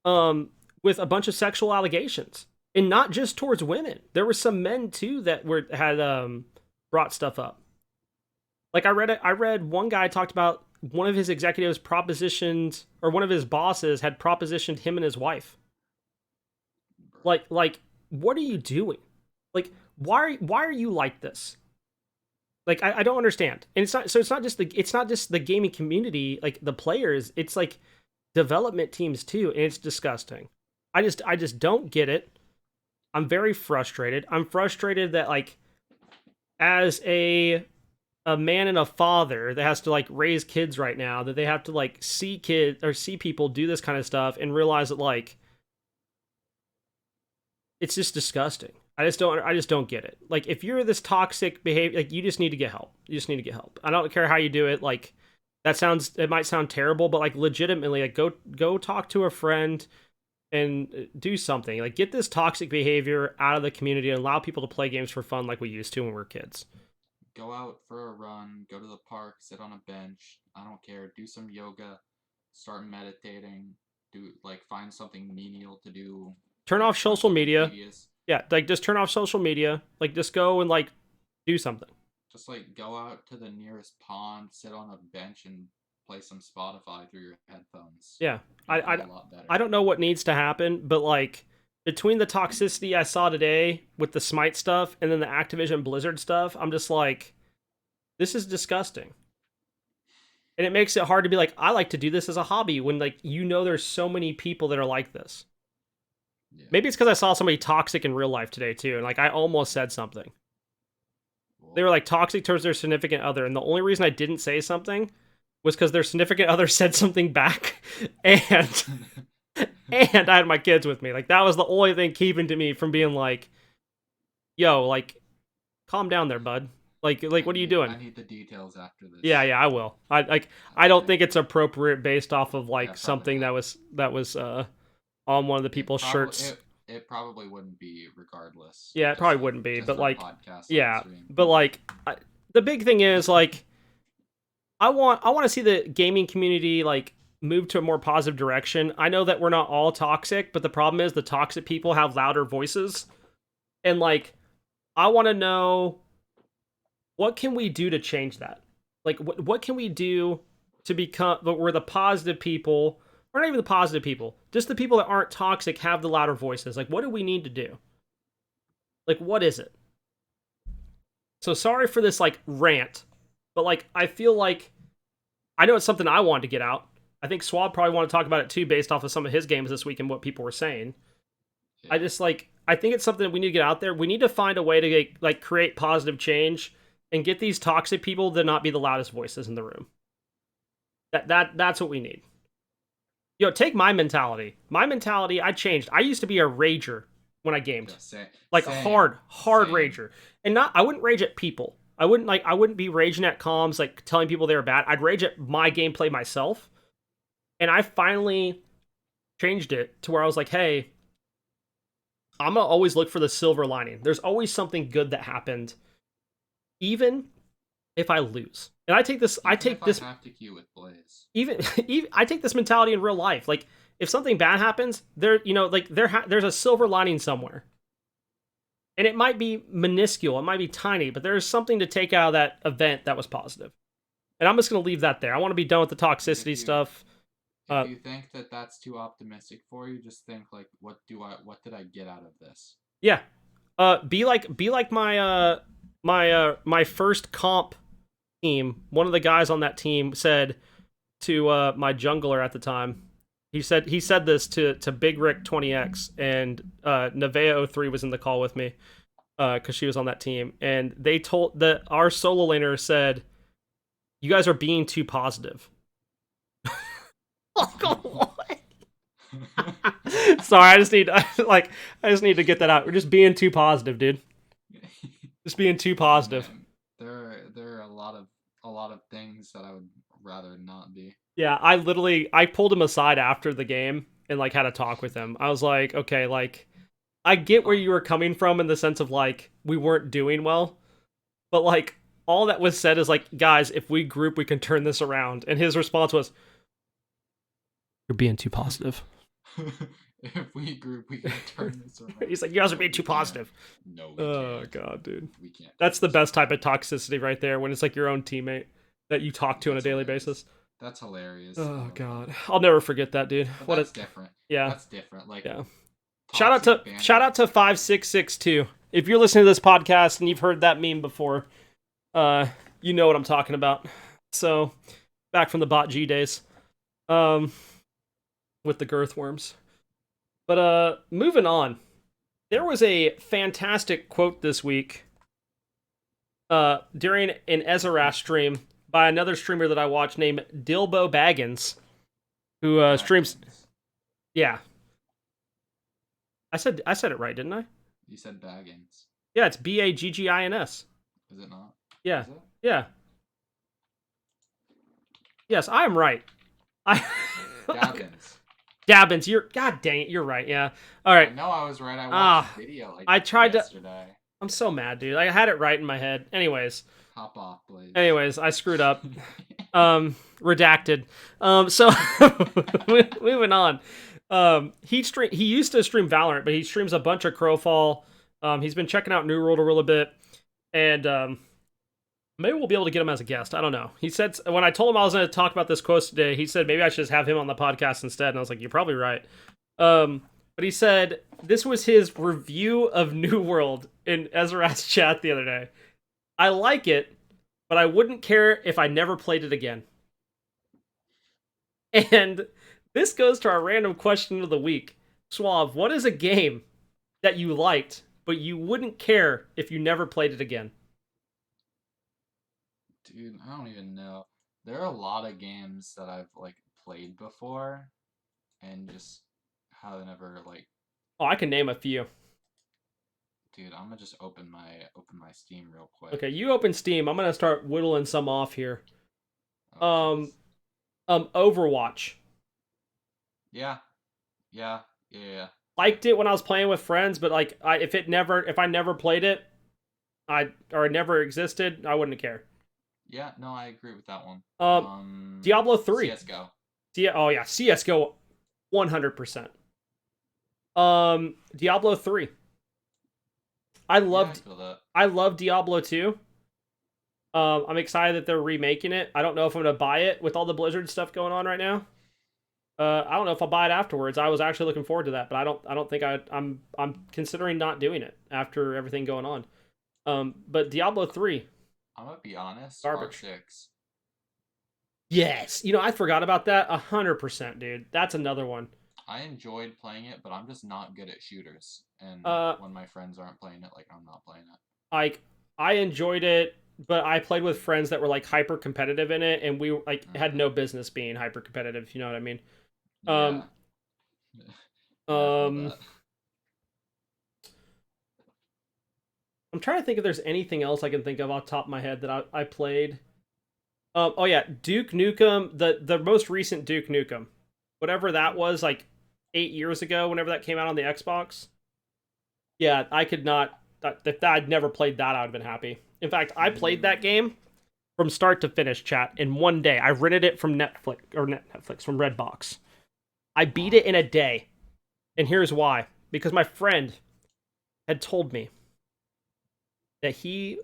with a bunch of sexual allegations. And not just towards women. There were some men too that had brought stuff up. Like, I read one guy talked about one of his executives propositioned, or one of his bosses had propositioned him and his wife. Like, what are you doing? Like, why are you like this? Like, I don't understand. And it's not just the gaming community, like the players, it's like development teams too, and it's disgusting. I just don't get it. I'm very frustrated. I'm frustrated that, like, as a man and a father that has to like raise kids right now, that they have to like see kids or see people do this kind of stuff and realize that, like, it's just disgusting. I just don't get it. Like, if you're this toxic behavior, like, you just need to get help. You just need to get help. I don't care how you do it. Like, it might sound terrible, but like legitimately, like go talk to a friend and do something. Like get this toxic behavior out of the community and allow people to play games for fun like we used to when we were kids. Go out for a run, go to the park, sit on a bench. I don't care. Do some yoga, start meditating. Do like find something menial to do. Turn Like off find social something media. tedious. Yeah, like just turn off social media. Like just go and like do something. Just like go out to the nearest pond, sit on a bench, and play some Spotify through your headphones. Yeah, You'll I feel a lot better. I don't know what needs to happen, but like between the toxicity I saw today with the Smite stuff and then the Activision Blizzard stuff, I'm just like, this is disgusting. And it makes it hard to be like, I like to do this as a hobby when like there's so many people that are like this. Yeah. Maybe it's because I saw somebody toxic in real life today too, and like I almost said something. They were like toxic towards their significant other, and the only reason I didn't say something was because their significant other said something back, and and I had my kids with me. Like that was the only thing keeping to me from being like, "Yo, like, calm down there, bud. Like, what are you doing?" I need the details after this. Yeah, I will. I don't think it's appropriate based off of like something not. that was on one of the people's shirts. It probably wouldn't be regardless. Yeah, it probably wouldn't be, but like, yeah, but like, the big thing is like, I want to see the gaming community like move to a more positive direction. I know that we're not all toxic, but the problem is the toxic people have louder voices, and like, I want to know what can we do to change that. Like, what can we do to become? But we're the positive people. Or not even the positive people, just the people that aren't toxic have the louder voices. Like, what do we need to do? Like, what is it? So sorry for this, like, rant, but, like, I feel like I know it's something I wanted to get out. I think Suave probably wanted to talk about it, too, based off of some of his games this week and what people were saying. Yeah. I just, like, I think it's something that we need to get out there. We need to find a way to, get, like, create positive change and get these toxic people to not be the loudest voices in the room. That's what we need. Yo, take my mentality. My mentality, I changed. I used to be a rager when I gamed. Yeah, like a hard rager. And I wouldn't rage at people. I wouldn't be raging at comms, like telling people they were bad. I'd rage at my gameplay myself. And I finally changed it to where I was like, hey, I'm gonna always look for the silver lining. There's always something good that happened, even if I lose. And I take this. I have to queue with Blaze. Even I take this mentality in real life. Like if something bad happens, there's a silver lining somewhere, and it might be minuscule, it might be tiny, but there's something to take out of that event that was positive. And I'm just gonna leave that there. I want to be done with the toxicity stuff. If you think that that's too optimistic for you, just think like, what did I get out of this? Yeah. Be like my my first comp team. One of the guys on that team said to my jungler at the time, he said this to Big Rick 20x, and Nevea03 was in the call with me because she was on that team, and they told our solo laner said, you guys are being too positive. Sorry, I just need to get that out. We're just being too positive, dude. Just being too positive. There are a lot of things that I would rather not be. Yeah, I pulled him aside after the game and like had a talk with him. I was like, okay, like I get where you were coming from in the sense of like we weren't doing well, but like all that was said is like, guys, if we group, we can turn this around. And his response was, you're being too positive. If we group, we can turn this around. He's like, you guys are being too positive. No, oh god, dude. We can't. That's the best type of toxicity right there, when it's like your own teammate that you talk to on a daily basis. That's hilarious. Oh god, I'll never forget that, dude. That's different. Yeah, that's different. Like, yeah. Shout out to 5662. If you're listening to this podcast and you've heard that meme before, you know what I'm talking about. So, back from the bot G days, with the girth worms. But moving on, there was a fantastic quote this week during an Ezrash stream by another streamer that I watch named Dilbo Baggins, who streams. Yeah, I said it right, didn't I? You said Baggins. Yeah, it's Baggins. Is it not? Yeah, Is it? Yeah. Yes, I am right. I Dabbins. Dabbins, you're god dang it, you're right. Yeah. All I right. know I was right. I watched Ah, the video like I tried to. yesterday. I'm so mad, dude. I had it right in my head. Hop off, Blaze. Anyways, I screwed up. Redacted. So moving on. He used to stream Valorant, but he streams a bunch of Crowfall. He's been checking out New World a little bit, and maybe we'll be able to get him as a guest. I don't know. He said when I told him I was going to talk about this quote today, he said maybe I should just have him on the podcast instead, and I was like, you're probably right. But he said this was his review of New World in Ezra's chat the other day. I like it, but I wouldn't care if I never played it again. And this goes to our random question of the week. Suave, what is a game that you liked, but you wouldn't care if you never played it again? Dude, I don't even know. There are a lot of games that I've like played before and just have never like. Oh, I can name a few. Dude, I'm gonna just open my Steam real quick. Okay, you open Steam. I'm gonna start whittling some off here. Oh, Overwatch. yeah. Liked it when I was playing with friends, but like, if I never played it, or it never existed, I wouldn't care. Yeah, no, I agree with that one. Diablo 3. CS:GO. Oh yeah, CS:GO, 100%. Diablo 3. I love Diablo 2. I'm excited that they're remaking it. I don't know if I'm gonna buy it with all the Blizzard stuff going on right now. I don't know if I'll buy it afterwards. I was actually looking forward to that, but I don't think I'm considering not doing it after everything going on. But Diablo 3. I'm gonna be honest. Garbage. R6. Yes, I forgot about that. 100%, dude. That's another one. I enjoyed playing it, but I'm just not good at shooters. And when my friends aren't playing it, like I'm not playing it. Like I enjoyed it, but I played with friends that were like hyper competitive in it, and we like had no business being hyper competitive. You know what I mean? Yeah. I'm trying to think if there's anything else I can think of off the top of my head that I played. Oh yeah, Duke Nukem, the most recent Duke Nukem, whatever that was, like 8 years ago, whenever that came out on the Xbox. Yeah, I could not. If I'd never played that, I would have been happy. In fact, I played that game from start to finish, chat, in one day. I rented it from Netflix from Redbox. I beat it in a day, and here's why: because my friend had told me that he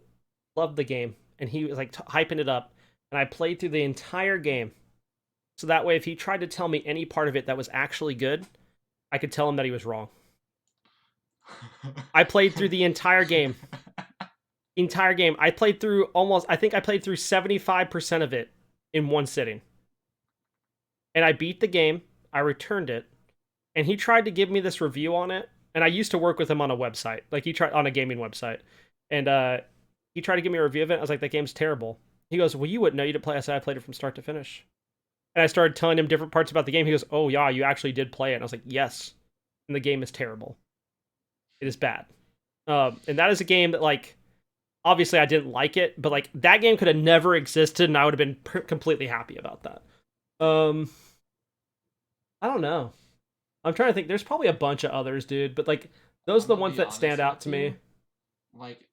loved the game, and he was like hyping it up, and I played through the entire game. So that way, if he tried to tell me any part of it that was actually good, I could tell him that he was wrong. I played through the entire game. I played through I think I played through 75% of it in one sitting. And I beat the game. I returned it. And he tried to give me this review on it. And I used to work with him on a website. Like, he tried on a gaming website. And he tried to give me a review of it. I was like, that game's terrible. He goes, well, you wouldn't know. You didn't play. I said, I played it from start to finish. And I started telling him different parts about the game. He goes, oh, yeah, you actually did play it. And I was like, yes. And the game is terrible. It is bad. And that is a game that, like, obviously I didn't like it, but, like, that game could have never existed, and I would have been completely happy about that. I don't know. I'm trying to think. There's probably a bunch of others, dude, but, like, those are the ones that stand out to me. Like,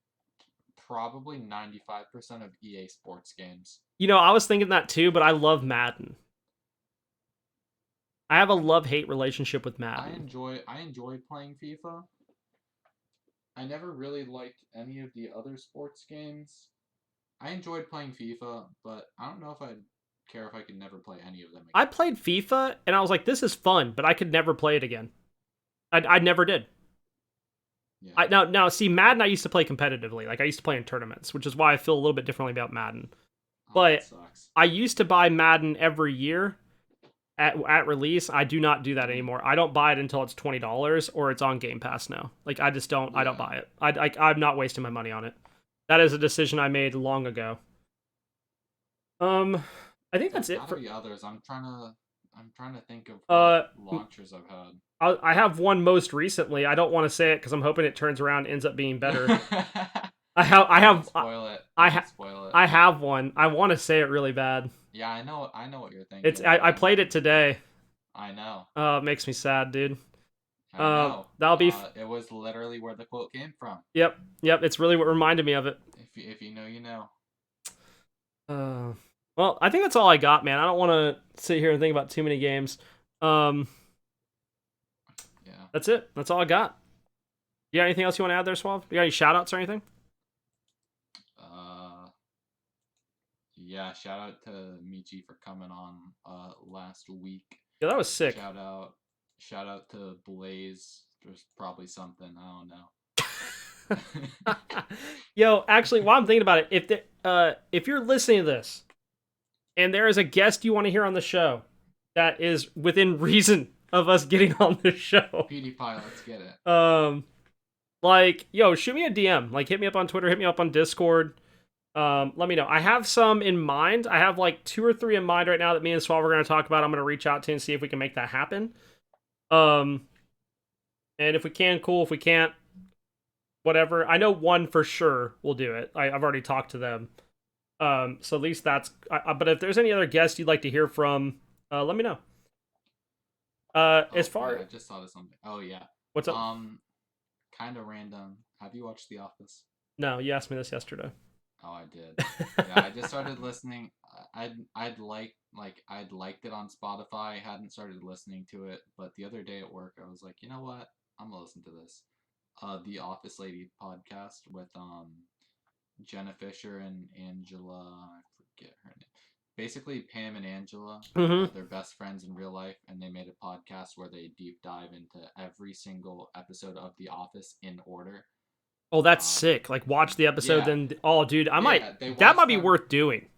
probably 95% of EA Sports games. I was thinking that too, but I love Madden. I have a love-hate relationship with Madden. I enjoy playing FIFA. I never really liked any of the other sports games. I enjoyed playing FIFA, but I don't know if I'd care if I could never play any of them again. I played FIFA, and I was like, this is fun, but I could never play it again. I never did. Yeah. Now, see, Madden I used to play competitively. Like, I used to play in tournaments, which is why I feel a little bit differently about Madden. But I used to buy Madden every year at release. I do not do that anymore. I don't buy it until it's $20 or it's on Game Pass now. Like, I just don't. Yeah. I don't buy it. I'm not wasting my money on it. That is a decision I made long ago. I think that's it for the others. I'm trying to think of what launchers I've had. I have one most recently. I don't want to say it because I'm hoping it turns around and ends up being better. I have. Spoil it. I have one. I want to say it really bad. Yeah, I know what you're thinking. I played it today. I know. It makes me sad, dude. I know. That'll be. It was literally where the quote came from. Yep. It's really what reminded me of it. If you know, you know. Well, I think that's all I got, man. I don't want to sit here and think about too many games. Yeah. That's it. That's all I got. You got anything else you want to add there, Suave? You got any shout outs or anything? Yeah, shout out to Michi for coming on last week. Yeah, that was sick. Shout out to Blaze. There's probably something, I don't know. Yo, actually, while I'm thinking about it, if you're listening to this and there is a guest you want to hear on the show that is within reason of us getting on the show, PewDiePie, let's get it. Like, yo, shoot me a DM. Like, hit me up on Twitter, hit me up on Discord. Let me know. I have some in mind. I have like 2 or 3 in mind right now that me and Suave are going to talk about. I'm going to reach out to and see if we can make that happen. And if we can, cool. If we can't, whatever. I know one for sure will do it. I've already talked to them. So at least that's. But if there's any other guests you'd like to hear from, let me know. As far I just thought of something. Oh yeah. What's up? Kind of random. Have you watched The Office? No, you asked me this yesterday. Oh, I did. Yeah, I just started listening. I'd liked it on Spotify. I hadn't started listening to it, but the other day at work, I was like, you know what? I'm gonna listen to this. The Office Lady podcast with Jenna Fisher and Angela. I forget her name. Basically, Pam and Angela, they're best friends in real life, and they made a podcast where they deep dive into every single episode of The Office in order. Oh, that's sick. Like, watch the episode, yeah. Then... Oh, dude, that might be worth doing.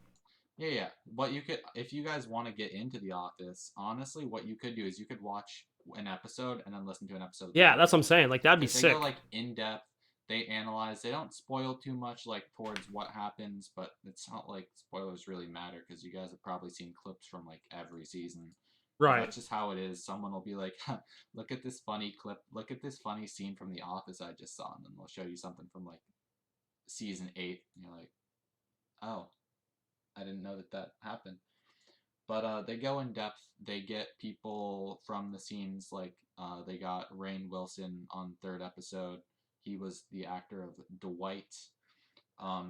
Yeah. But you could, if you guys want to get into The Office, honestly, what you could do is you could watch an episode and then listen to an episode. Yeah, that's what I'm saying. Like, that'd be sick. They go, like, in-depth. They analyze. They don't spoil too much, like, towards what happens, but it's not like spoilers really matter because you guys have probably seen clips from, like, every season. Right. That's just how it is. Someone will be like, look at this funny clip. Look at this funny scene from The Office I just saw. And then they'll show you something from, like, season 8. And you're like, oh, I didn't know that happened. But they go in depth. They get people from the scenes. Like, they got Rainn Wilson on 3rd episode. He was the actor of Dwight.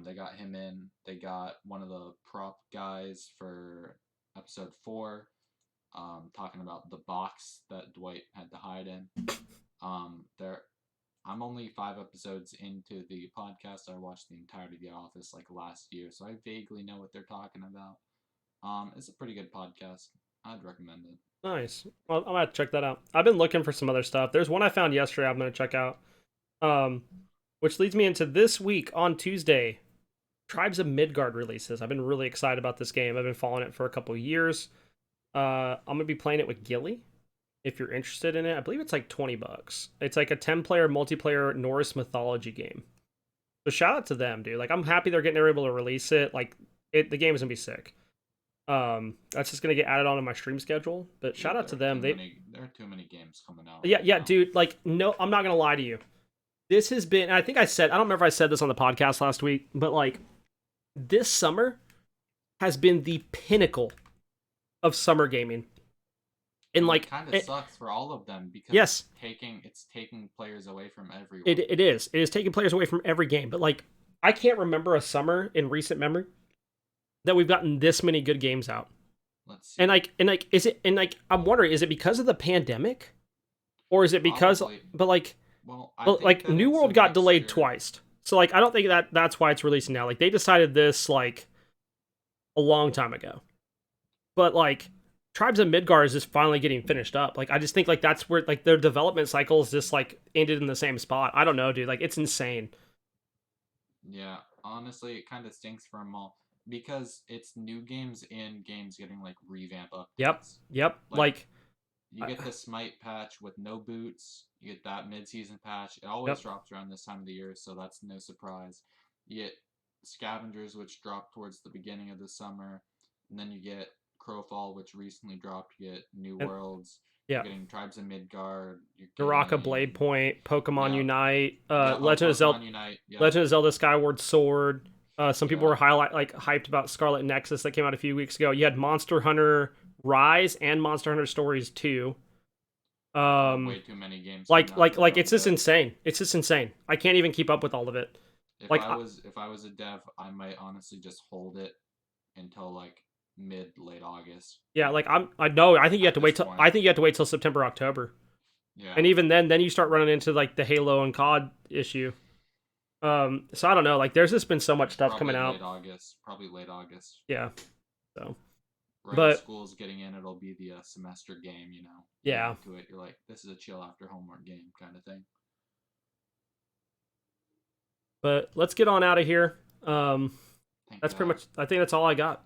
They got him in. They got one of the prop guys for episode 4. Talking about the box that Dwight had to hide in. I'm only 5 episodes into the podcast. I watched the entirety of The Office like last year, so I vaguely know what they're talking about. It's a pretty good podcast. I'd recommend it. Nice. Well, I'm gonna check that out. I've been looking for some other stuff. There's one I found yesterday I'm gonna check out. Which leads me into this week on Tuesday. Tribes of Midgard releases. I've been really excited about this game. I've been following it for a couple years. I'm gonna be playing it with Gilly. If you're interested in it, I believe it's like $20. It's like a 10-player multiplayer Norse mythology game. So shout out to them, dude. Like, I'm happy they're able to release it. Like, the game is gonna be sick. That's just gonna get added onto my stream schedule. But shout out to them. There are too many games coming out. Yeah, dude. Like, no, I'm not gonna lie to you. This has been. I think I don't remember if I said this on the podcast last week, but like, this summer has been the pinnacle of summer gaming. And like, it kind of sucks for all of them because it's taking players away from everyone. It is taking players away from every game. But like, I can't remember a summer in recent memory that we've gotten this many good games out. Let's see. I'm wondering, is it because of the pandemic, or is it because? Probably. But like, like New World got delayed twice, so like I don't think that's why it's releasing now. Like, they decided this like a long time ago, but like, Tribes of Midgard is just finally getting finished up. Like, I just think like that's where like their development cycle is just like ended in the same spot. I don't know, dude. Like, it's insane. Yeah, honestly, it kind of stinks for them all because it's new games and games getting like revamp updates. Yep. Like you get the Smite patch with no boots. You get that mid-season patch. It always drops around this time of the year, so that's no surprise. You get Scavengers, which drop towards the beginning of the summer, and then you get Crowfall, which recently dropped. You get New Worlds. You're getting Tribes of Midgard. Naraka Blade Point, Pokemon Unite, Legend of Zelda Skyward Sword. Some people Yeah. were hyped about Scarlet Nexus that came out a few weeks ago. You had Monster Hunter Rise and Monster Hunter Stories 2. There are way too many games coming out for It's just devs. insane. It's just insane. I can't even keep up with all of it. If Like, I was if I was a dev, I might honestly just hold it until like mid late August yeah, like I know. I think you have at to this wait till point. I think you have to wait till September, October, Yeah. and even then you start running into like the Halo and COD issue. So I don't know. Like, there's just been so much stuff coming Probably out. late August. Probably late August. Yeah. So, Right as but school's getting in, it'll be the semester game, you know. You get yeah. into it, you're like, this is a chill after homework game kind of thing. But let's get on out of here. Thank That's pretty God. much. I think that's all I got.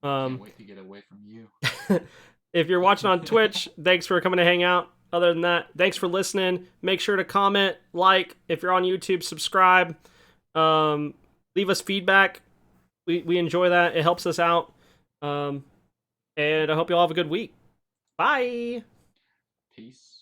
Can't wait to get away from you. If you're watching on Twitch, thanks for coming to hang out. Other than that, thanks for listening. Make sure to comment, like. If you're on YouTube, subscribe. Leave us feedback. We enjoy that. It helps us out. And I hope you all have a good week. Bye. Peace.